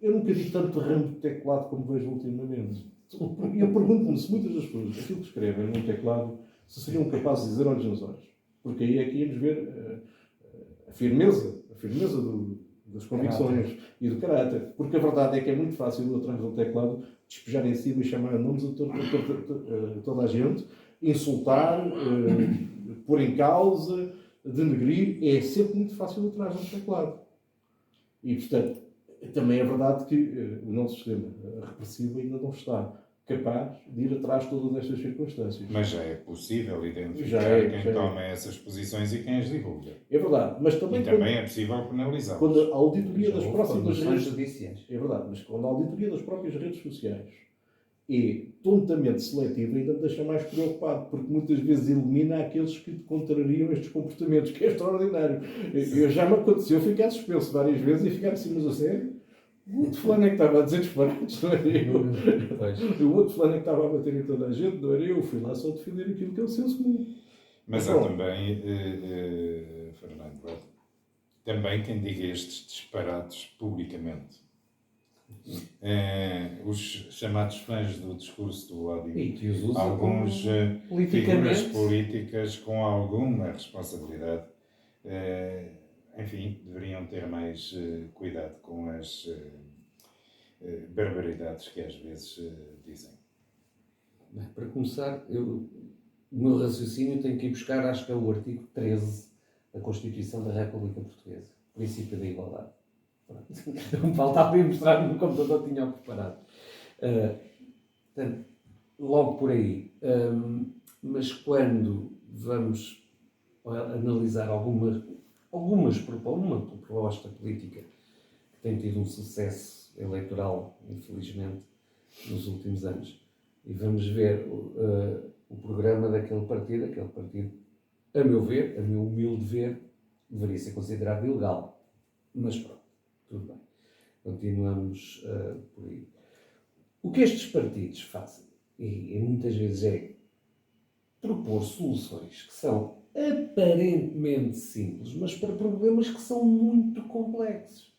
Eu nunca vi tanto ramo de teclado como vejo ultimamente. E eu pergunto-me se muitas das coisas, aquilo que escrevem num teclado, se seriam capazes de dizer olhos nos olhos. Porque aí é que íamos ver a firmeza das convicções e do caráter. Porque a verdade é que é muito fácil, atrás do teclado, despejar em cima e chamar nomes a toda a gente, insultar, pôr em causa, denegrir. É sempre muito fácil atrás do teclado. E, portanto, também é verdade que o nosso sistema repressivo ainda não está capaz de ir atrás de todas estas circunstâncias. Mas já é possível identificar Já é, quem já é. toma essas posições e quem as divulga. É verdade, mas também, E também é possível penalizá-los. quando a auditoria Já das houve próximas conduções redes... judiciais. É verdade, mas quando a auditoria das próprias redes sociais é tontamente seletiva, ainda me deixa mais preocupado, porque muitas vezes elimina aqueles que contrariam estes comportamentos, que é extraordinário. Já me aconteceu ficar suspenso várias vezes e ficar assim, mas a sério? O outro fulano é que estava a dizer disparates, não era eu. O outro fulano é que estava a bater em toda a gente, não era eu. Fui lá só defender aquilo que é o senso comum. Mas há também, Fernando, também quem diga estes disparates publicamente. Os chamados fãs do discurso do ódio, E que os usa alguns politicamente. figuras políticas com alguma responsabilidade, enfim, deveriam ter mais cuidado com as barbaridades que às vezes dizem. Bem, para começar, o meu raciocínio tem que ir buscar, acho que é o artigo 13 da Constituição da República Portuguesa, princípio da igualdade. Não faltava ir mostrar no computador, tinha preparado. Portanto, logo por aí. Mas quando vamos analisar uma proposta política que tem tido um sucesso eleitoral, infelizmente, nos últimos anos, e vamos ver o programa daquele partido, a meu ver, a meu humilde ver, deveria ser considerado ilegal. Mas pronto, tudo bem. Continuamos por aí. O que estes partidos fazem, e muitas vezes é propor soluções que são aparentemente simples, mas para problemas que são muito complexos.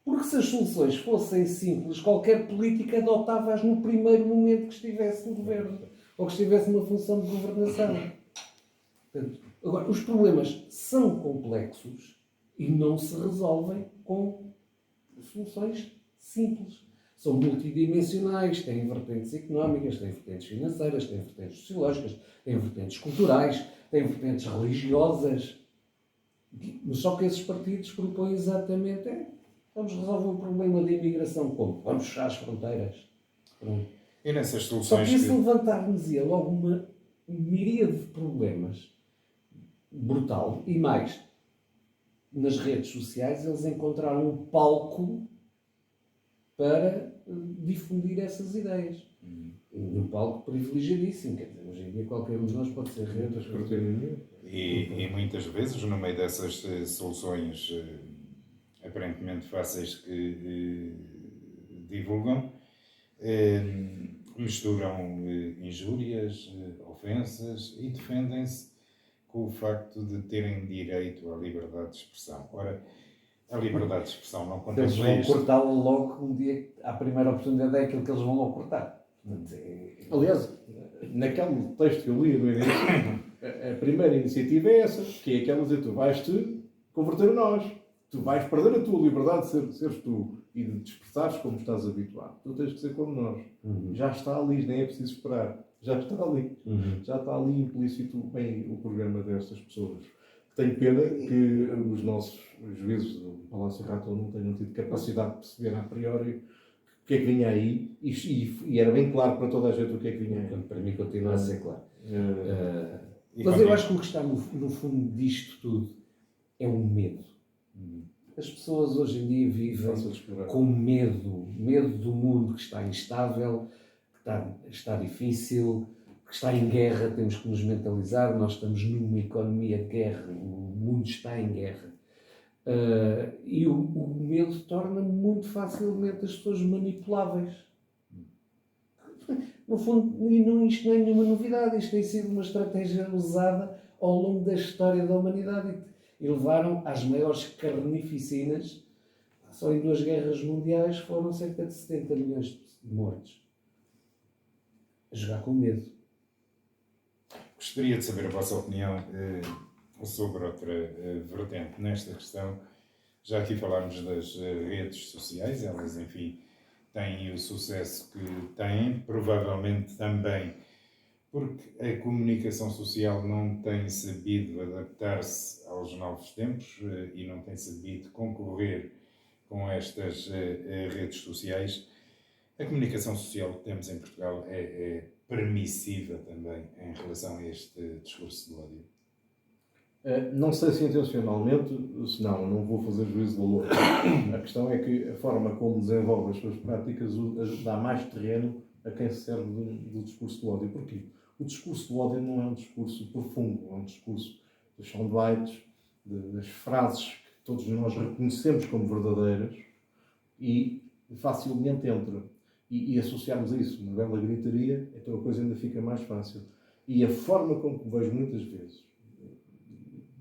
Porque se as soluções fossem simples, qualquer política adotava-as no primeiro momento que estivesse no governo, ou que estivesse numa função de governação. Portanto, agora, os problemas são complexos e não se resolvem com soluções simples. São multidimensionais, têm vertentes económicas, têm vertentes financeiras, têm vertentes sociológicas, têm vertentes culturais, têm vertentes religiosas. Mas só que esses partidos propõem exatamente vamos resolver o problema da imigração como? Vamos fechar as fronteiras. Pronto. E nessas Só soluções que isso levantar-nos-ia logo uma miríade de problemas brutal. E mais, nas redes sociais eles encontraram um palco para difundir essas ideias. Um palco privilegiadíssimo. Quer dizer, hoje em dia qualquer um de nós pode ser rede. E muitas vezes, no meio dessas soluções aparentemente fáceis que divulgam, misturam injúrias, ofensas e defendem-se com o facto de terem direito à liberdade de expressão. Ora, a liberdade de expressão não Eles contempla vão isto. cortá-la logo um dia, à primeira oportunidade é aquilo que eles vão logo cortar. Aliás, naquele texto que eu li no início, a primeira iniciativa é essa, que é aquela de dizer, tu vais-te converter a nós. Tu vais perder a tua liberdade de seres tu e de te expressares como estás habituado. Tu tens que ser como nós. Já está ali, nem é preciso esperar. Já está ali. Já está ali implícito bem o programa destas pessoas. Tenho pena que os nossos juízes do Palácio Ratão não tenham tido capacidade de perceber a priori o que é que vinha aí e era bem claro para toda a gente o que é que vinha aí. Para mim continua a ser claro. E Mas eu acho que o que está no fundo disto tudo é o medo. As pessoas hoje em dia vivem com medo do mundo que está instável, que está difícil, que está em guerra. Temos que nos mentalizar, nós estamos numa economia de guerra, o mundo está em guerra. E o medo torna muito facilmente as pessoas manipuláveis. No fundo, isto não é nenhuma novidade, isto tem sido uma estratégia usada ao longo da história da humanidade e levaram às maiores carnificinas. Só em 2 guerras mundiais foram cerca de 70 milhões de mortos. A jogar com medo. Gostaria de saber a vossa opinião sobre outra vertente nesta questão. Já aqui falámos das redes sociais, elas, enfim, têm o sucesso que têm, provavelmente também porque a comunicação social não tem sabido adaptar-se aos novos tempos e não tem sabido concorrer com estas redes sociais. A comunicação social que temos em Portugal é permissiva também em relação a este discurso de ódio? Não sei se intencionalmente, se não vou fazer juízo de valor. A questão é que a forma como desenvolve as suas práticas dá mais terreno a quem se serve do discurso do ódio. Porquê? O discurso do ódio não é um discurso profundo, é um discurso dos soundbites, das frases que todos nós reconhecemos como verdadeiras e facilmente entra. E associarmos a isso uma bela gritaria, então a coisa ainda fica mais fácil. E a forma como vejo muitas vezes,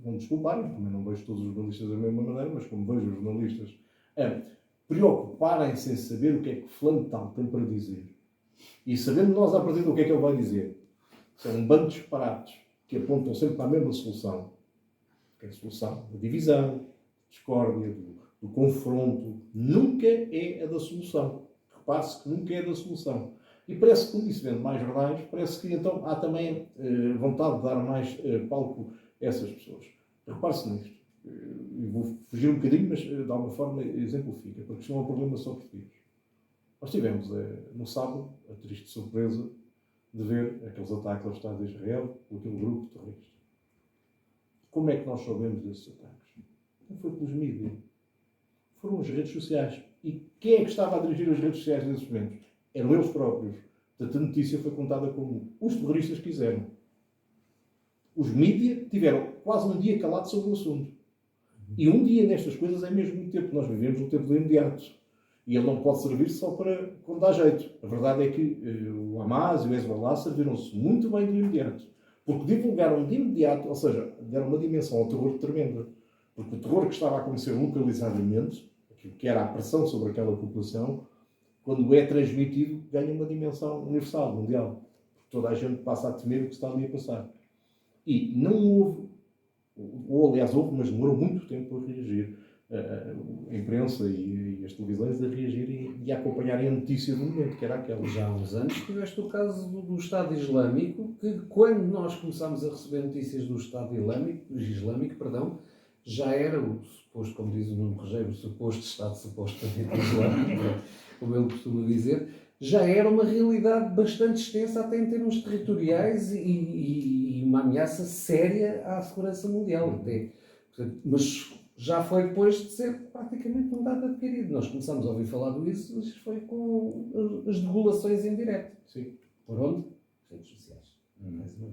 vão desculpar, também não vejo todos os jornalistas da mesma maneira, mas como vejo os jornalistas a preocuparem-se em saber o que é que fulano tal tem para dizer e sabendo nós a partir do que é que ele vai dizer, são um bando de disparates que apontam sempre para a mesma solução, que é a solução da divisão, discórdia, do confronto, nunca é a da solução. Repare-se que nunca é a da solução. E parece que, como isso vende mais jornais, parece que então há também vontade de dar mais palco a essas pessoas. Repare-se nisto. E vou fugir um bocadinho, mas de alguma forma exemplifica, porque isto não é um problema só português. Nós tivemos, no sábado, a triste surpresa de ver aqueles ataques ao Estado de Israel por aquele grupo terrorista. Como é que nós soubemos desses ataques? Não foi pelos mídias. Foram as redes sociais. E quem é que estava a dirigir as redes sociais nesses momentos? Eram eles próprios. Portanto, a notícia foi contada como os terroristas quiseram. Os mídias tiveram quase um dia calados sobre o assunto. E um dia nestas coisas é mesmo muito tempo. Nós vivemos no tempo do imediato. E ele não pode servir só para quando dá jeito. A verdade é que o Hamas e o Hezbollah serviram-se muito bem do imediato. Porque divulgaram de imediato, ou seja, deram uma dimensão ao terror tremenda. Porque o terror que estava a acontecer localizadamente, aquilo que era a pressão sobre aquela população, quando é transmitido, ganha uma dimensão universal, mundial. Porque toda a gente passa a temer o que está ali a passar. E não houve, ou aliás houve, mas demorou muito tempo a reagir. A imprensa e as televisões a reagirem e a acompanharem a notícia do momento, que era aquela. Já há uns anos tiveste o caso do Estado Islâmico, que quando nós começámos a receber notícias do Estado Islâmico, já era o suposto, como diz o Nuno Rogério, o suposto Estado supostamente Islâmico, como ele costuma dizer, já era uma realidade bastante extensa até em termos territoriais e uma ameaça séria à segurança mundial até. Portanto, mas já foi depois de ser praticamente um dado adquirido. Nós começamos a ouvir falar disso, mas foi com as regulações em direto. Sim. Por onde? Redes sociais. Mais uma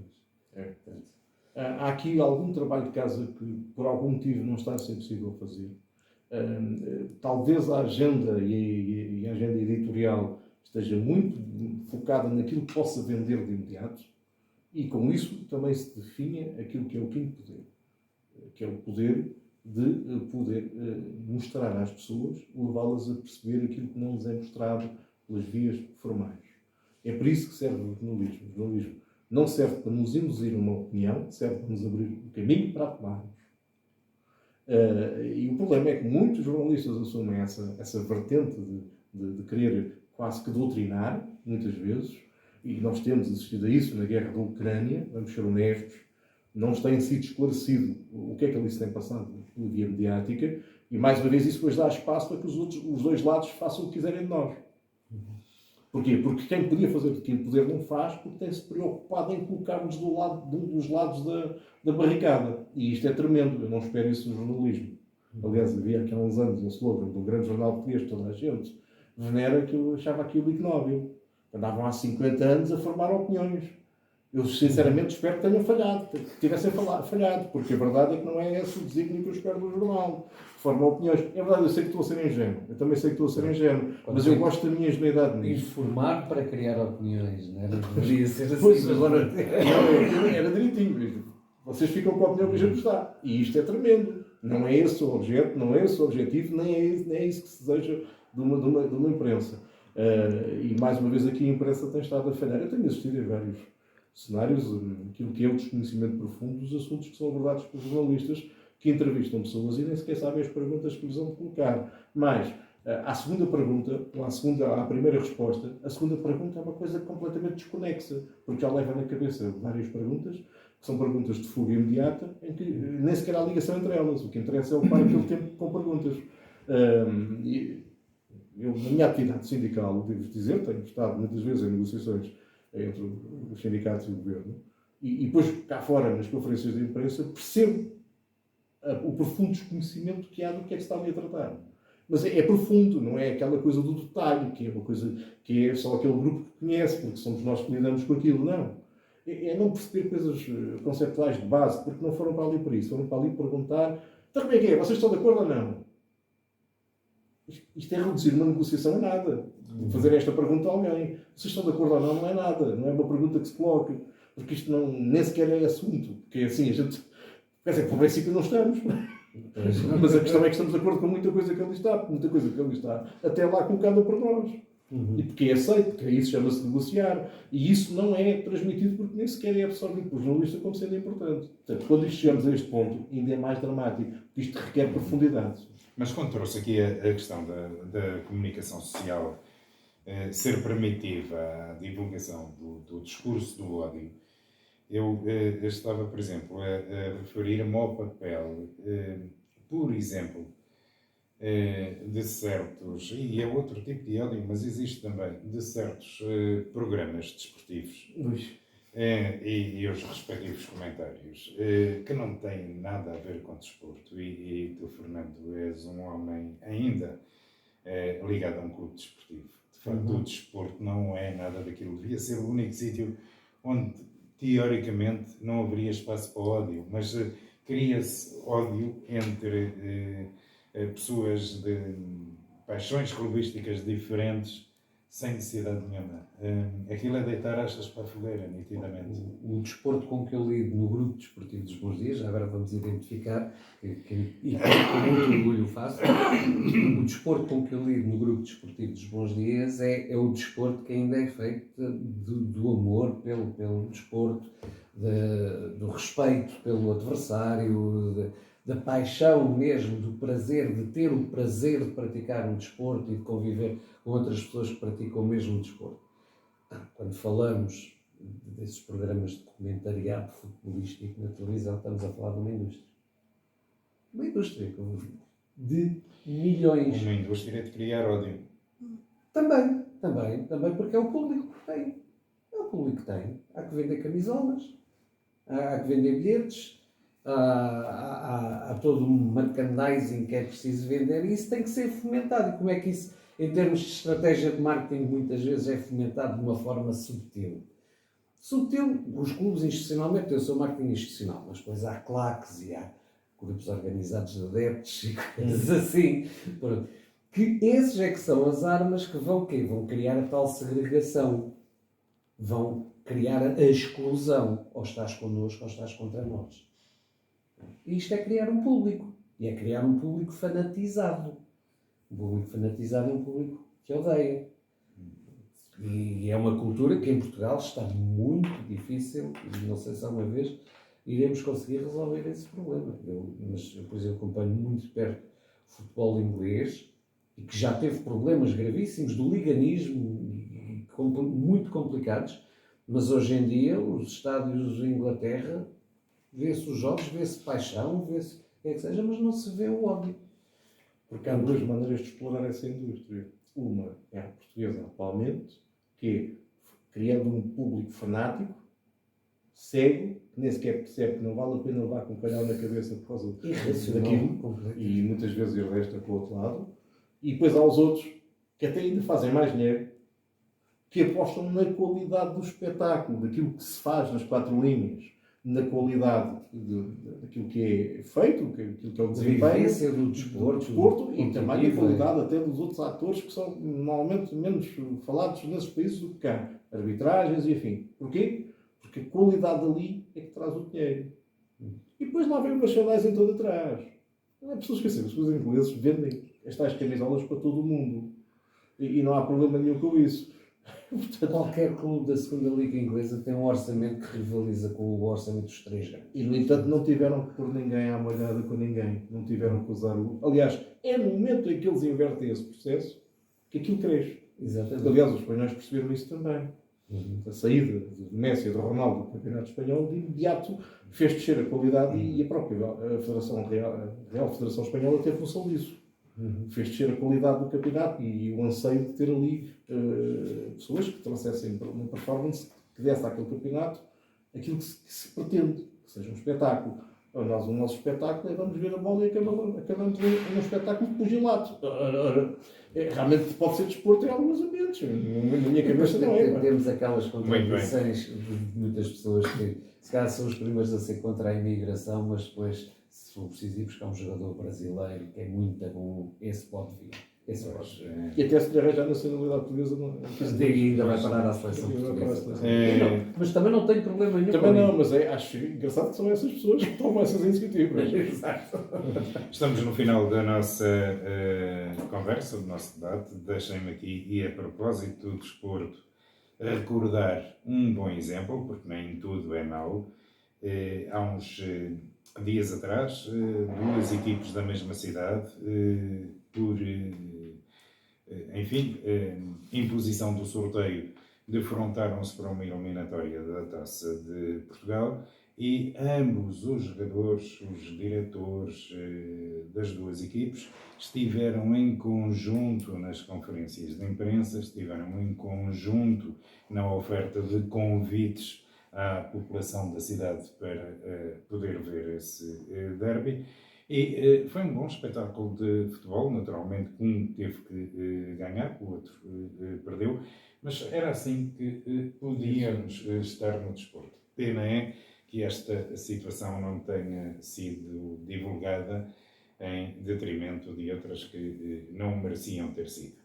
vez. Portanto, há aqui algum trabalho de casa que, por algum motivo, não está a ser possível fazer. Talvez a agenda e a agenda editorial esteja muito focada naquilo que possa vender de imediato e, com isso, também se define aquilo que é o quinto poder, que é o poder de poder mostrar às pessoas, levá-las a perceber aquilo que não lhes é mostrado pelas vias formais. É por isso que serve o jornalismo. O jornalismo não serve para nos induzir uma opinião, serve para nos abrir o caminho para a tomarmos. E o problema é que muitos jornalistas assumem essa vertente de querer quase que doutrinar, muitas vezes, e nós temos assistido a isso na guerra da Ucrânia, vamos ser honestos, não nos tem sido esclarecido o que é que ali se tem passado pela via mediática, e mais uma vez isso depois dá espaço para que os dois lados façam o que quiserem de nós. Porquê? Porque quem podia fazer o que o poder não faz, porque tem-se preocupado em colocar-nos de um dos lados da barricada. E isto é tremendo, eu não espero isso no jornalismo. Aliás, havia aqui há uns anos um slogan de um grande jornal português, toda a gente venera, que eu achava aquilo ignóbil. Andavam há 50 anos a formar opiniões. Eu, sinceramente, espero que tenham falhado, que tivessem falhado, porque a verdade é que não é esse o desígnio que eu espero do jornal. Forma opiniões. É verdade, eu sei que estou a ser ingênuo. Eu também sei que estou a ser ingênuo. Mas eu gosto da minha ingenuidade nisso. Informar para criar opiniões, não é? Não poderia ser assim. Pois, agora, era direitinho. Vocês ficam com a opinião que a gente está. E isto é tremendo. Não é esse o objeto, não é esse o objetivo, nem é isso que se deseja de uma imprensa. E, mais uma vez, aqui a imprensa tem estado a falhar. Eu tenho assistido a vários cenários, aquilo que é o desconhecimento profundo dos assuntos que são abordados pelos jornalistas que entrevistam pessoas e nem sequer sabem as perguntas que lhes vão colocar. Mas, à segunda pergunta, ou à primeira resposta, a segunda pergunta é uma coisa completamente desconexa, porque já leva na cabeça várias perguntas, que são perguntas de fuga imediata, em que nem sequer há ligação entre elas. O que interessa é ocupar aquele tempo com perguntas. Eu, na minha atividade sindical, devo dizer, tenho estado muitas vezes em negociações entre os sindicatos e o governo, e depois cá fora, nas conferências de imprensa, percebo o profundo desconhecimento que há do que é que se está ali a tratar. Mas é profundo, não é aquela coisa do detalhe, que é uma coisa que é só aquele grupo que conhece, porque somos nós que lidamos com aquilo. Não. É não perceber coisas conceptuais de base, porque não foram para ali por isso. Foram para ali perguntar: então como é que é? Vocês estão de acordo ou não? Isto é reduzir uma negociação a nada. Fazer esta pergunta a alguém: vocês estão de acordo ou não? Não é nada. Não é uma pergunta que se coloca. Porque isto nem sequer é assunto. Porque é assim, a gente. Quer dizer, por princípio não estamos. Mas a questão é que estamos de acordo com muita coisa que ali está. Muita coisa que ali está. Até lá colocada por nós. E porque é aceito, porque isso chama-se negociar. E isso não é transmitido porque nem sequer é absorvido pelo jornalista como sendo importante. Portanto, quando chegamos a este ponto, ainda é mais dramático. Porque isto requer profundidade. Mas quando trouxe aqui a questão da comunicação social ser permitiva à divulgação do discurso do ódio, eu estava, por exemplo, a referir-me ao papel, por exemplo, de certos, e é outro tipo de ódio, mas existe também, de certos programas desportivos e os respectivos comentários, que não têm nada a ver com desporto. E tu, Fernando, és um homem ainda ligado a um clube desportivo. De facto, o desporto não é nada daquilo. Devia ser o único sítio onde, teoricamente, não haveria espaço para ódio, mas cria-se ódio entre pessoas de paixões clubísticas diferentes, sem necessidade nenhuma. Aquilo é deitar achas para a fogueira, nitidamente. O desporto com que eu lido no grupo desportivo dos Bons Dias, agora vamos identificar, e com muito orgulho faço, o desporto com que eu lido no grupo desportivo dos Bons Dias é o desporto que ainda é feito do amor pelo desporto, do respeito pelo adversário, da paixão mesmo, do prazer, de ter o prazer de praticar um desporto e de conviver com outras pessoas que praticam o mesmo desporto. Quando falamos desses programas de comentariado futebolístico na televisão, estamos a falar de uma indústria. Uma indústria de milhões. Uma indústria de criar ódio. Também, porque é o público que tem. É o público que tem. Há que vender camisolas, há que vender bilhetes, há todo um merchandising que é preciso vender e isso tem que ser fomentado. E como é que isso, em termos de estratégia de marketing, muitas vezes é fomentado de uma forma subtil? Os clubes institucionalmente têm o seu marketing institucional, mas depois há claques e há grupos organizados de adeptos e coisas assim. Que esses é que são as armas que vão criar a tal segregação. Vão criar a exclusão. Ou estás connosco ou estás contra nós. E isto é criar um público. E é criar um público fanatizado. Um público fanatizado é um público que odeia. E é uma cultura que em Portugal está muito difícil. E não sei se alguma vez iremos conseguir resolver esse problema. Mas depois eu acompanho muito de perto o futebol inglês e que já teve problemas gravíssimos do liganismo e muito complicados. Mas hoje em dia os estádios de Inglaterra vê-se os jogos, vê-se paixão, vê-se o que é que seja, mas não se vê o ódio. Porque há duas maneiras de explorar essa indústria. Uma é a portuguesa atualmente, que é criando um público fanático, cego, que nem sequer percebe que não vale a pena levar com um calhau na cabeça por causa daquilo, e muitas vezes ele resta com o outro lado. E depois há os outros, que até ainda fazem mais dinheiro, que apostam na qualidade do espetáculo, daquilo que se faz nas quatro linhas, na qualidade daquilo que é feito, aquilo que é o desempenho do desporto e também a qualidade até dos outros atores que são normalmente menos falados nesses países do que cá. Arbitragens e afim. Porquê? Porque a qualidade ali é que traz o dinheiro. E depois lá vem o merchandising todo atrás. Não é preciso esquecer, os ingleses vendem estas camisolas para todo o mundo. E não há problema nenhum com isso. Portanto, qualquer clube da segunda liga inglesa tem um orçamento que rivaliza com o orçamento dos três grandes. E, no entanto, não tiveram que pôr ninguém à molhada com ninguém. Não tiveram que usar o... Aliás, é no momento em que eles invertem esse processo que aquilo cresce. Exatamente. Aliás, os espanhóis perceberam isso também. A saída de Messi e de Ronaldo do Campeonato Espanhol, de imediato, fez descer a qualidade e a própria Real Federação Espanhola teve função disso. Fez descer a qualidade do campeonato e o anseio de ter ali pessoas que trouxessem uma performance que desse àquele campeonato aquilo que se pretende, que seja um espetáculo. O nosso espetáculo é vamos ver a bola e acabamos um espetáculo de pugilato. Realmente pode ser desporto em alguns ambientes. Na minha cabeça não é. Temos aquelas contradições de muitas pessoas que se calhar são os primeiros a ser contra a imigração, mas depois, se for preciso ir buscar um jogador brasileiro que é muito bom, esse pode vir. E até se lhe arranjar a nacionalidade portuguesa, ainda vai parar à seleção portuguesa. Mas também não tem problema nenhum. Também não, mas acho engraçado que são essas pessoas que tomam essas iniciativas. Exato. Estamos no final da nossa conversa, do nosso debate. Deixem-me aqui, e a propósito do desporto, recordar um bom exemplo, porque nem tudo é mau. Há uns dias atrás, duas equipes da mesma cidade, por imposição do sorteio, defrontaram-se para uma eliminatória da Taça de Portugal e ambos os jogadores, os diretores das duas equipes estiveram em conjunto nas conferências de imprensa, estiveram em conjunto na oferta de convites à população da cidade para poder ver esse derby. E foi um bom espetáculo de futebol, naturalmente um teve que ganhar, o outro perdeu, mas era assim que podíamos estar no desporto. Pena é que esta situação não tenha sido divulgada em detrimento de outras que não mereciam ter sido.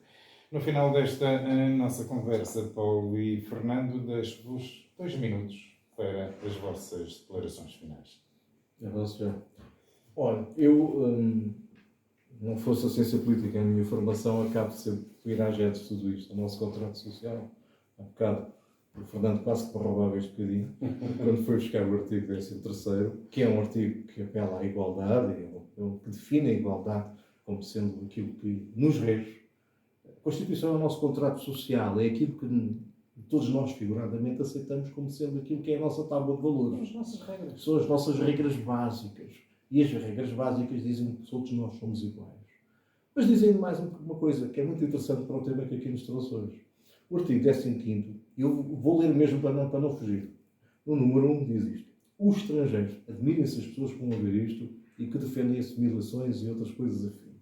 No final desta nossa conversa, Paulo e Fernando, deixo-vos 2 minutos para as vossas declarações finais. Olha, eu, não fosse a ciência política a minha formação, acabo de ser iragente de tudo isto. O nosso contrato social, há bocado, o Fernando quase que roubava este bocadinho, quando foi buscar o artigo 13º, que é um artigo que apela à igualdade, que define a igualdade como sendo aquilo que nos rege. A Constituição é o nosso contrato social, é aquilo que todos nós, figuradamente, aceitamos como sendo aquilo que é a nossa tábua de valores. São as nossas regras. São as nossas regras básicas. E as regras básicas dizem que todos nós somos iguais. Mas dizem mais uma coisa que é muito interessante para o tema que aqui nos trouxe hoje. O artigo 15º, eu vou ler mesmo para não fugir. No número 1 diz isto. Os estrangeiros, admirem-se as pessoas que vão ouvir isto e que defendem assimilações e outras coisas afins.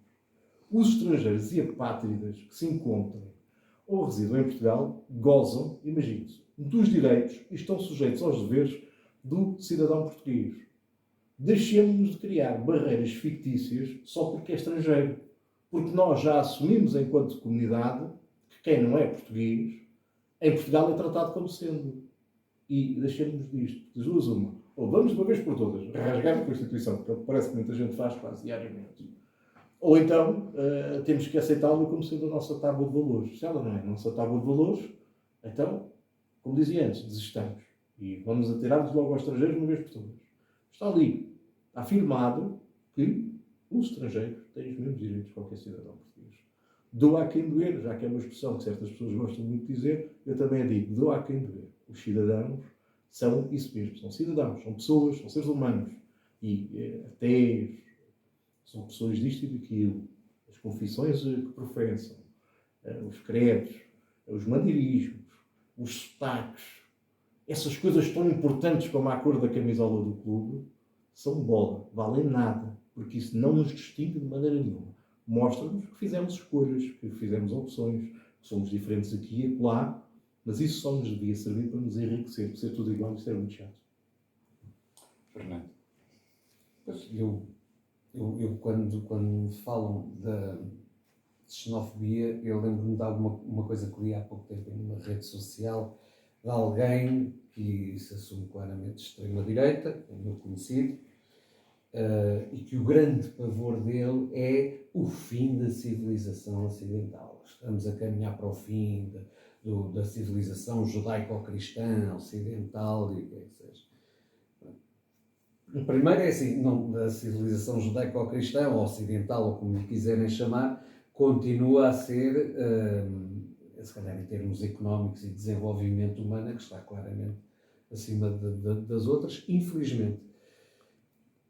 Os estrangeiros e apátridas que se encontram ou residam em Portugal gozam, imagine-se, dos direitos e estão sujeitos aos deveres do cidadão português. Deixemos de criar barreiras fictícias só porque é estrangeiro. Porque nós já assumimos, enquanto comunidade, que quem não é português, em Portugal é tratado como sendo. E deixemos disto. Das duas, uma. Ou vamos de uma vez por todas rasgar a Constituição, que parece que muita gente faz quase diariamente. Ou então temos que aceitá-lo como sendo a nossa tábua de valores. Se ela não é a nossa tábua de valores, então, como dizia antes, desistamos. E vamos atirar-nos logo aos estrangeiros uma vez por todas. Está ali afirmado que os estrangeiros têm os mesmos direitos que qualquer cidadão português. Doa a quem doer, já que é uma expressão que certas pessoas gostam muito de dizer, eu também digo, doa a quem doer. Os cidadãos são isso mesmo, são cidadãos, são pessoas, são seres humanos. E até são pessoas disto e daquilo. As confissões que professam, os credos, os maneirismos, os sotaques, essas coisas tão importantes como a cor da camisola do clube, são bola, valem nada, porque isso não nos distingue de maneira nenhuma. Mostra-nos que fizemos escolhas, que fizemos opções, que somos diferentes aqui e acolá, mas isso só nos devia servir para nos enriquecer, porque ser tudo igual, isto é muito chato. Fernando. Eu quando falam de xenofobia, eu lembro-me de uma coisa que li há pouco tempo em uma rede social, de alguém que se assume claramente de extrema-direita, o meu conhecido, e que o grande pavor dele é o fim da civilização ocidental. Estamos a caminhar para o fim da civilização judaico-cristã, ocidental e o que é que seja. Primeiro é assim, não, da civilização judaico-cristã, ou ocidental, ou como lhe quiserem chamar, continua a ser, se calhar em termos económicos e desenvolvimento humano, que está claramente acima das outras, infelizmente.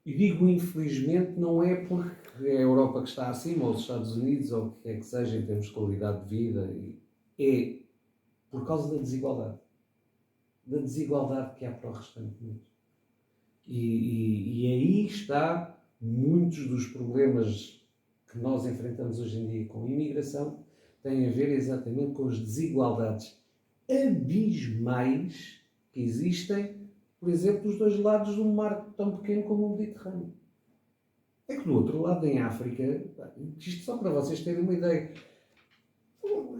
E digo infelizmente, não é porque é a Europa que está acima, ou os Estados Unidos, ou o que quer que seja, em termos de qualidade de vida, é por causa da desigualdade. Da desigualdade que há para o restante mundo. E aí está muitos dos problemas que nós enfrentamos hoje em dia com a imigração, têm a ver exatamente com as desigualdades abismais que existem, por exemplo, dos dois lados de um mar tão pequeno como o Mediterrâneo. É que do outro lado, em África, isto só para vocês terem uma ideia,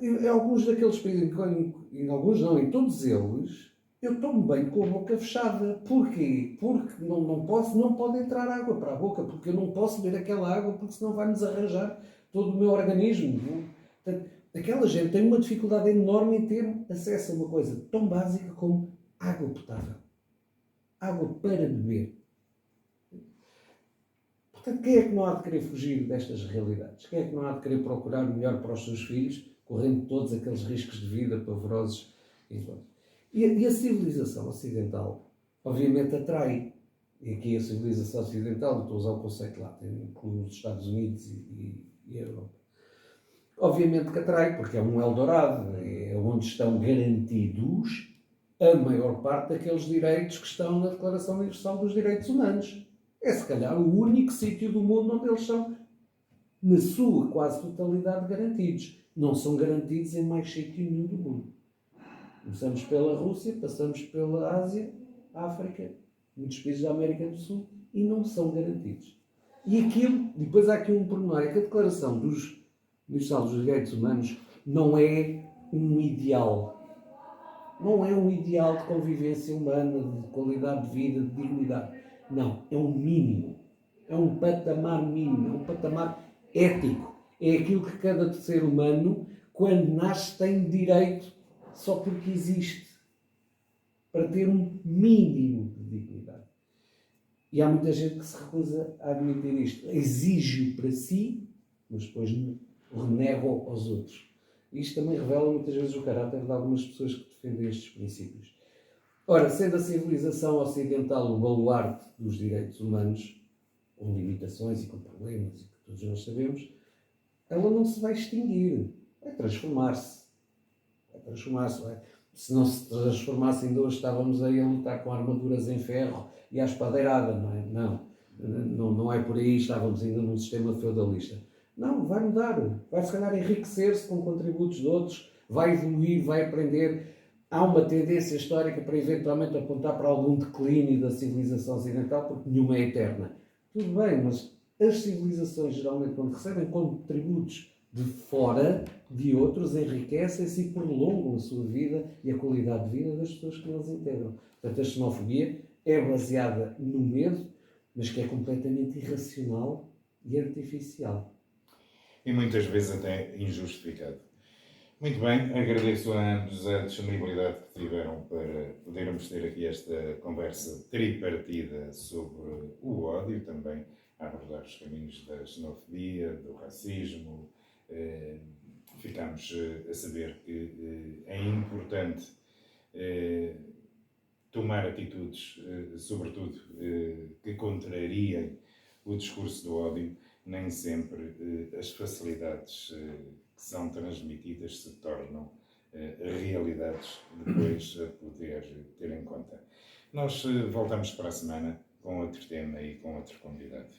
em alguns daqueles países, em alguns não, em todos eles, eu tomo banho com a boca fechada. Porquê? Porque não pode entrar água para a boca, porque eu não posso beber aquela água, porque senão vai-me desarranjar todo o meu organismo. Portanto, aquela gente tem uma dificuldade enorme em ter acesso a uma coisa tão básica como água potável. Água para beber. Portanto, quem é que não há de querer fugir destas realidades? Quem é que não há de querer procurar o melhor para os seus filhos, correndo todos aqueles riscos de vida pavorosos? E a civilização ocidental, obviamente, atrai. E aqui a civilização ocidental, estou a usar o conceito lá, inclui os Estados Unidos e a Europa. Obviamente que atrai, porque é um Eldorado, é onde estão garantidos a maior parte daqueles direitos que estão na Declaração Universal dos Direitos Humanos. É, se calhar, o único sítio do mundo onde eles são, na sua quase totalidade, garantidos. Não são garantidos em mais sítio nenhum do mundo. Começamos pela Rússia, passamos pela Ásia, África, muitos países da América do Sul, e não são garantidos. E depois há aqui um pormenor, é que a Declaração Universal dos Direitos Humanos não é um ideal. Não é um ideal de convivência humana, de qualidade de vida, de dignidade. Não, é um mínimo. É um patamar mínimo, é um patamar ético. É aquilo que cada ser humano, quando nasce, tem direito só porque existe. Para ter um mínimo de dignidade. E há muita gente que se recusa a admitir isto. Exige-o para si, mas depois renega-o aos outros. Isto também revela muitas vezes o caráter de algumas pessoas que defendem estes princípios. Ora, sendo a civilização ocidental o baluarte dos direitos humanos, com limitações e com problemas, e que todos nós sabemos, ela não se vai extinguir. Vai transformar-se. Se não se transformasse ainda hoje, estávamos aí a lutar com armaduras em ferro e à espadeirada, não é? Não é por aí, estávamos ainda num sistema feudalista. Não, vai mudar. Vai, se calhar, enriquecer-se com contributos de outros, vai evoluir, vai aprender. Há uma tendência histórica para, eventualmente, apontar para algum declínio da civilização ocidental, porque nenhuma é eterna. Tudo bem, mas as civilizações, geralmente, quando recebem contributos de fora, de outros, enriquecem-se e prolongam a sua vida e a qualidade de vida das pessoas que eles integram. Portanto, a xenofobia é baseada no medo, mas que é completamente irracional e artificial. E muitas vezes até injustificado. Muito bem, agradeço a ambos a disponibilidade que tiveram para podermos ter aqui esta conversa tripartida sobre o ódio, também a abordar os caminhos da xenofobia, do racismo. Ficámos a saber que é importante tomar atitudes, sobretudo, que contrariem o discurso do ódio. Nem sempre as facilidades que são transmitidas se tornam realidades depois a poder ter em conta. Nós voltamos para a semana com outro tema e com outro convidado.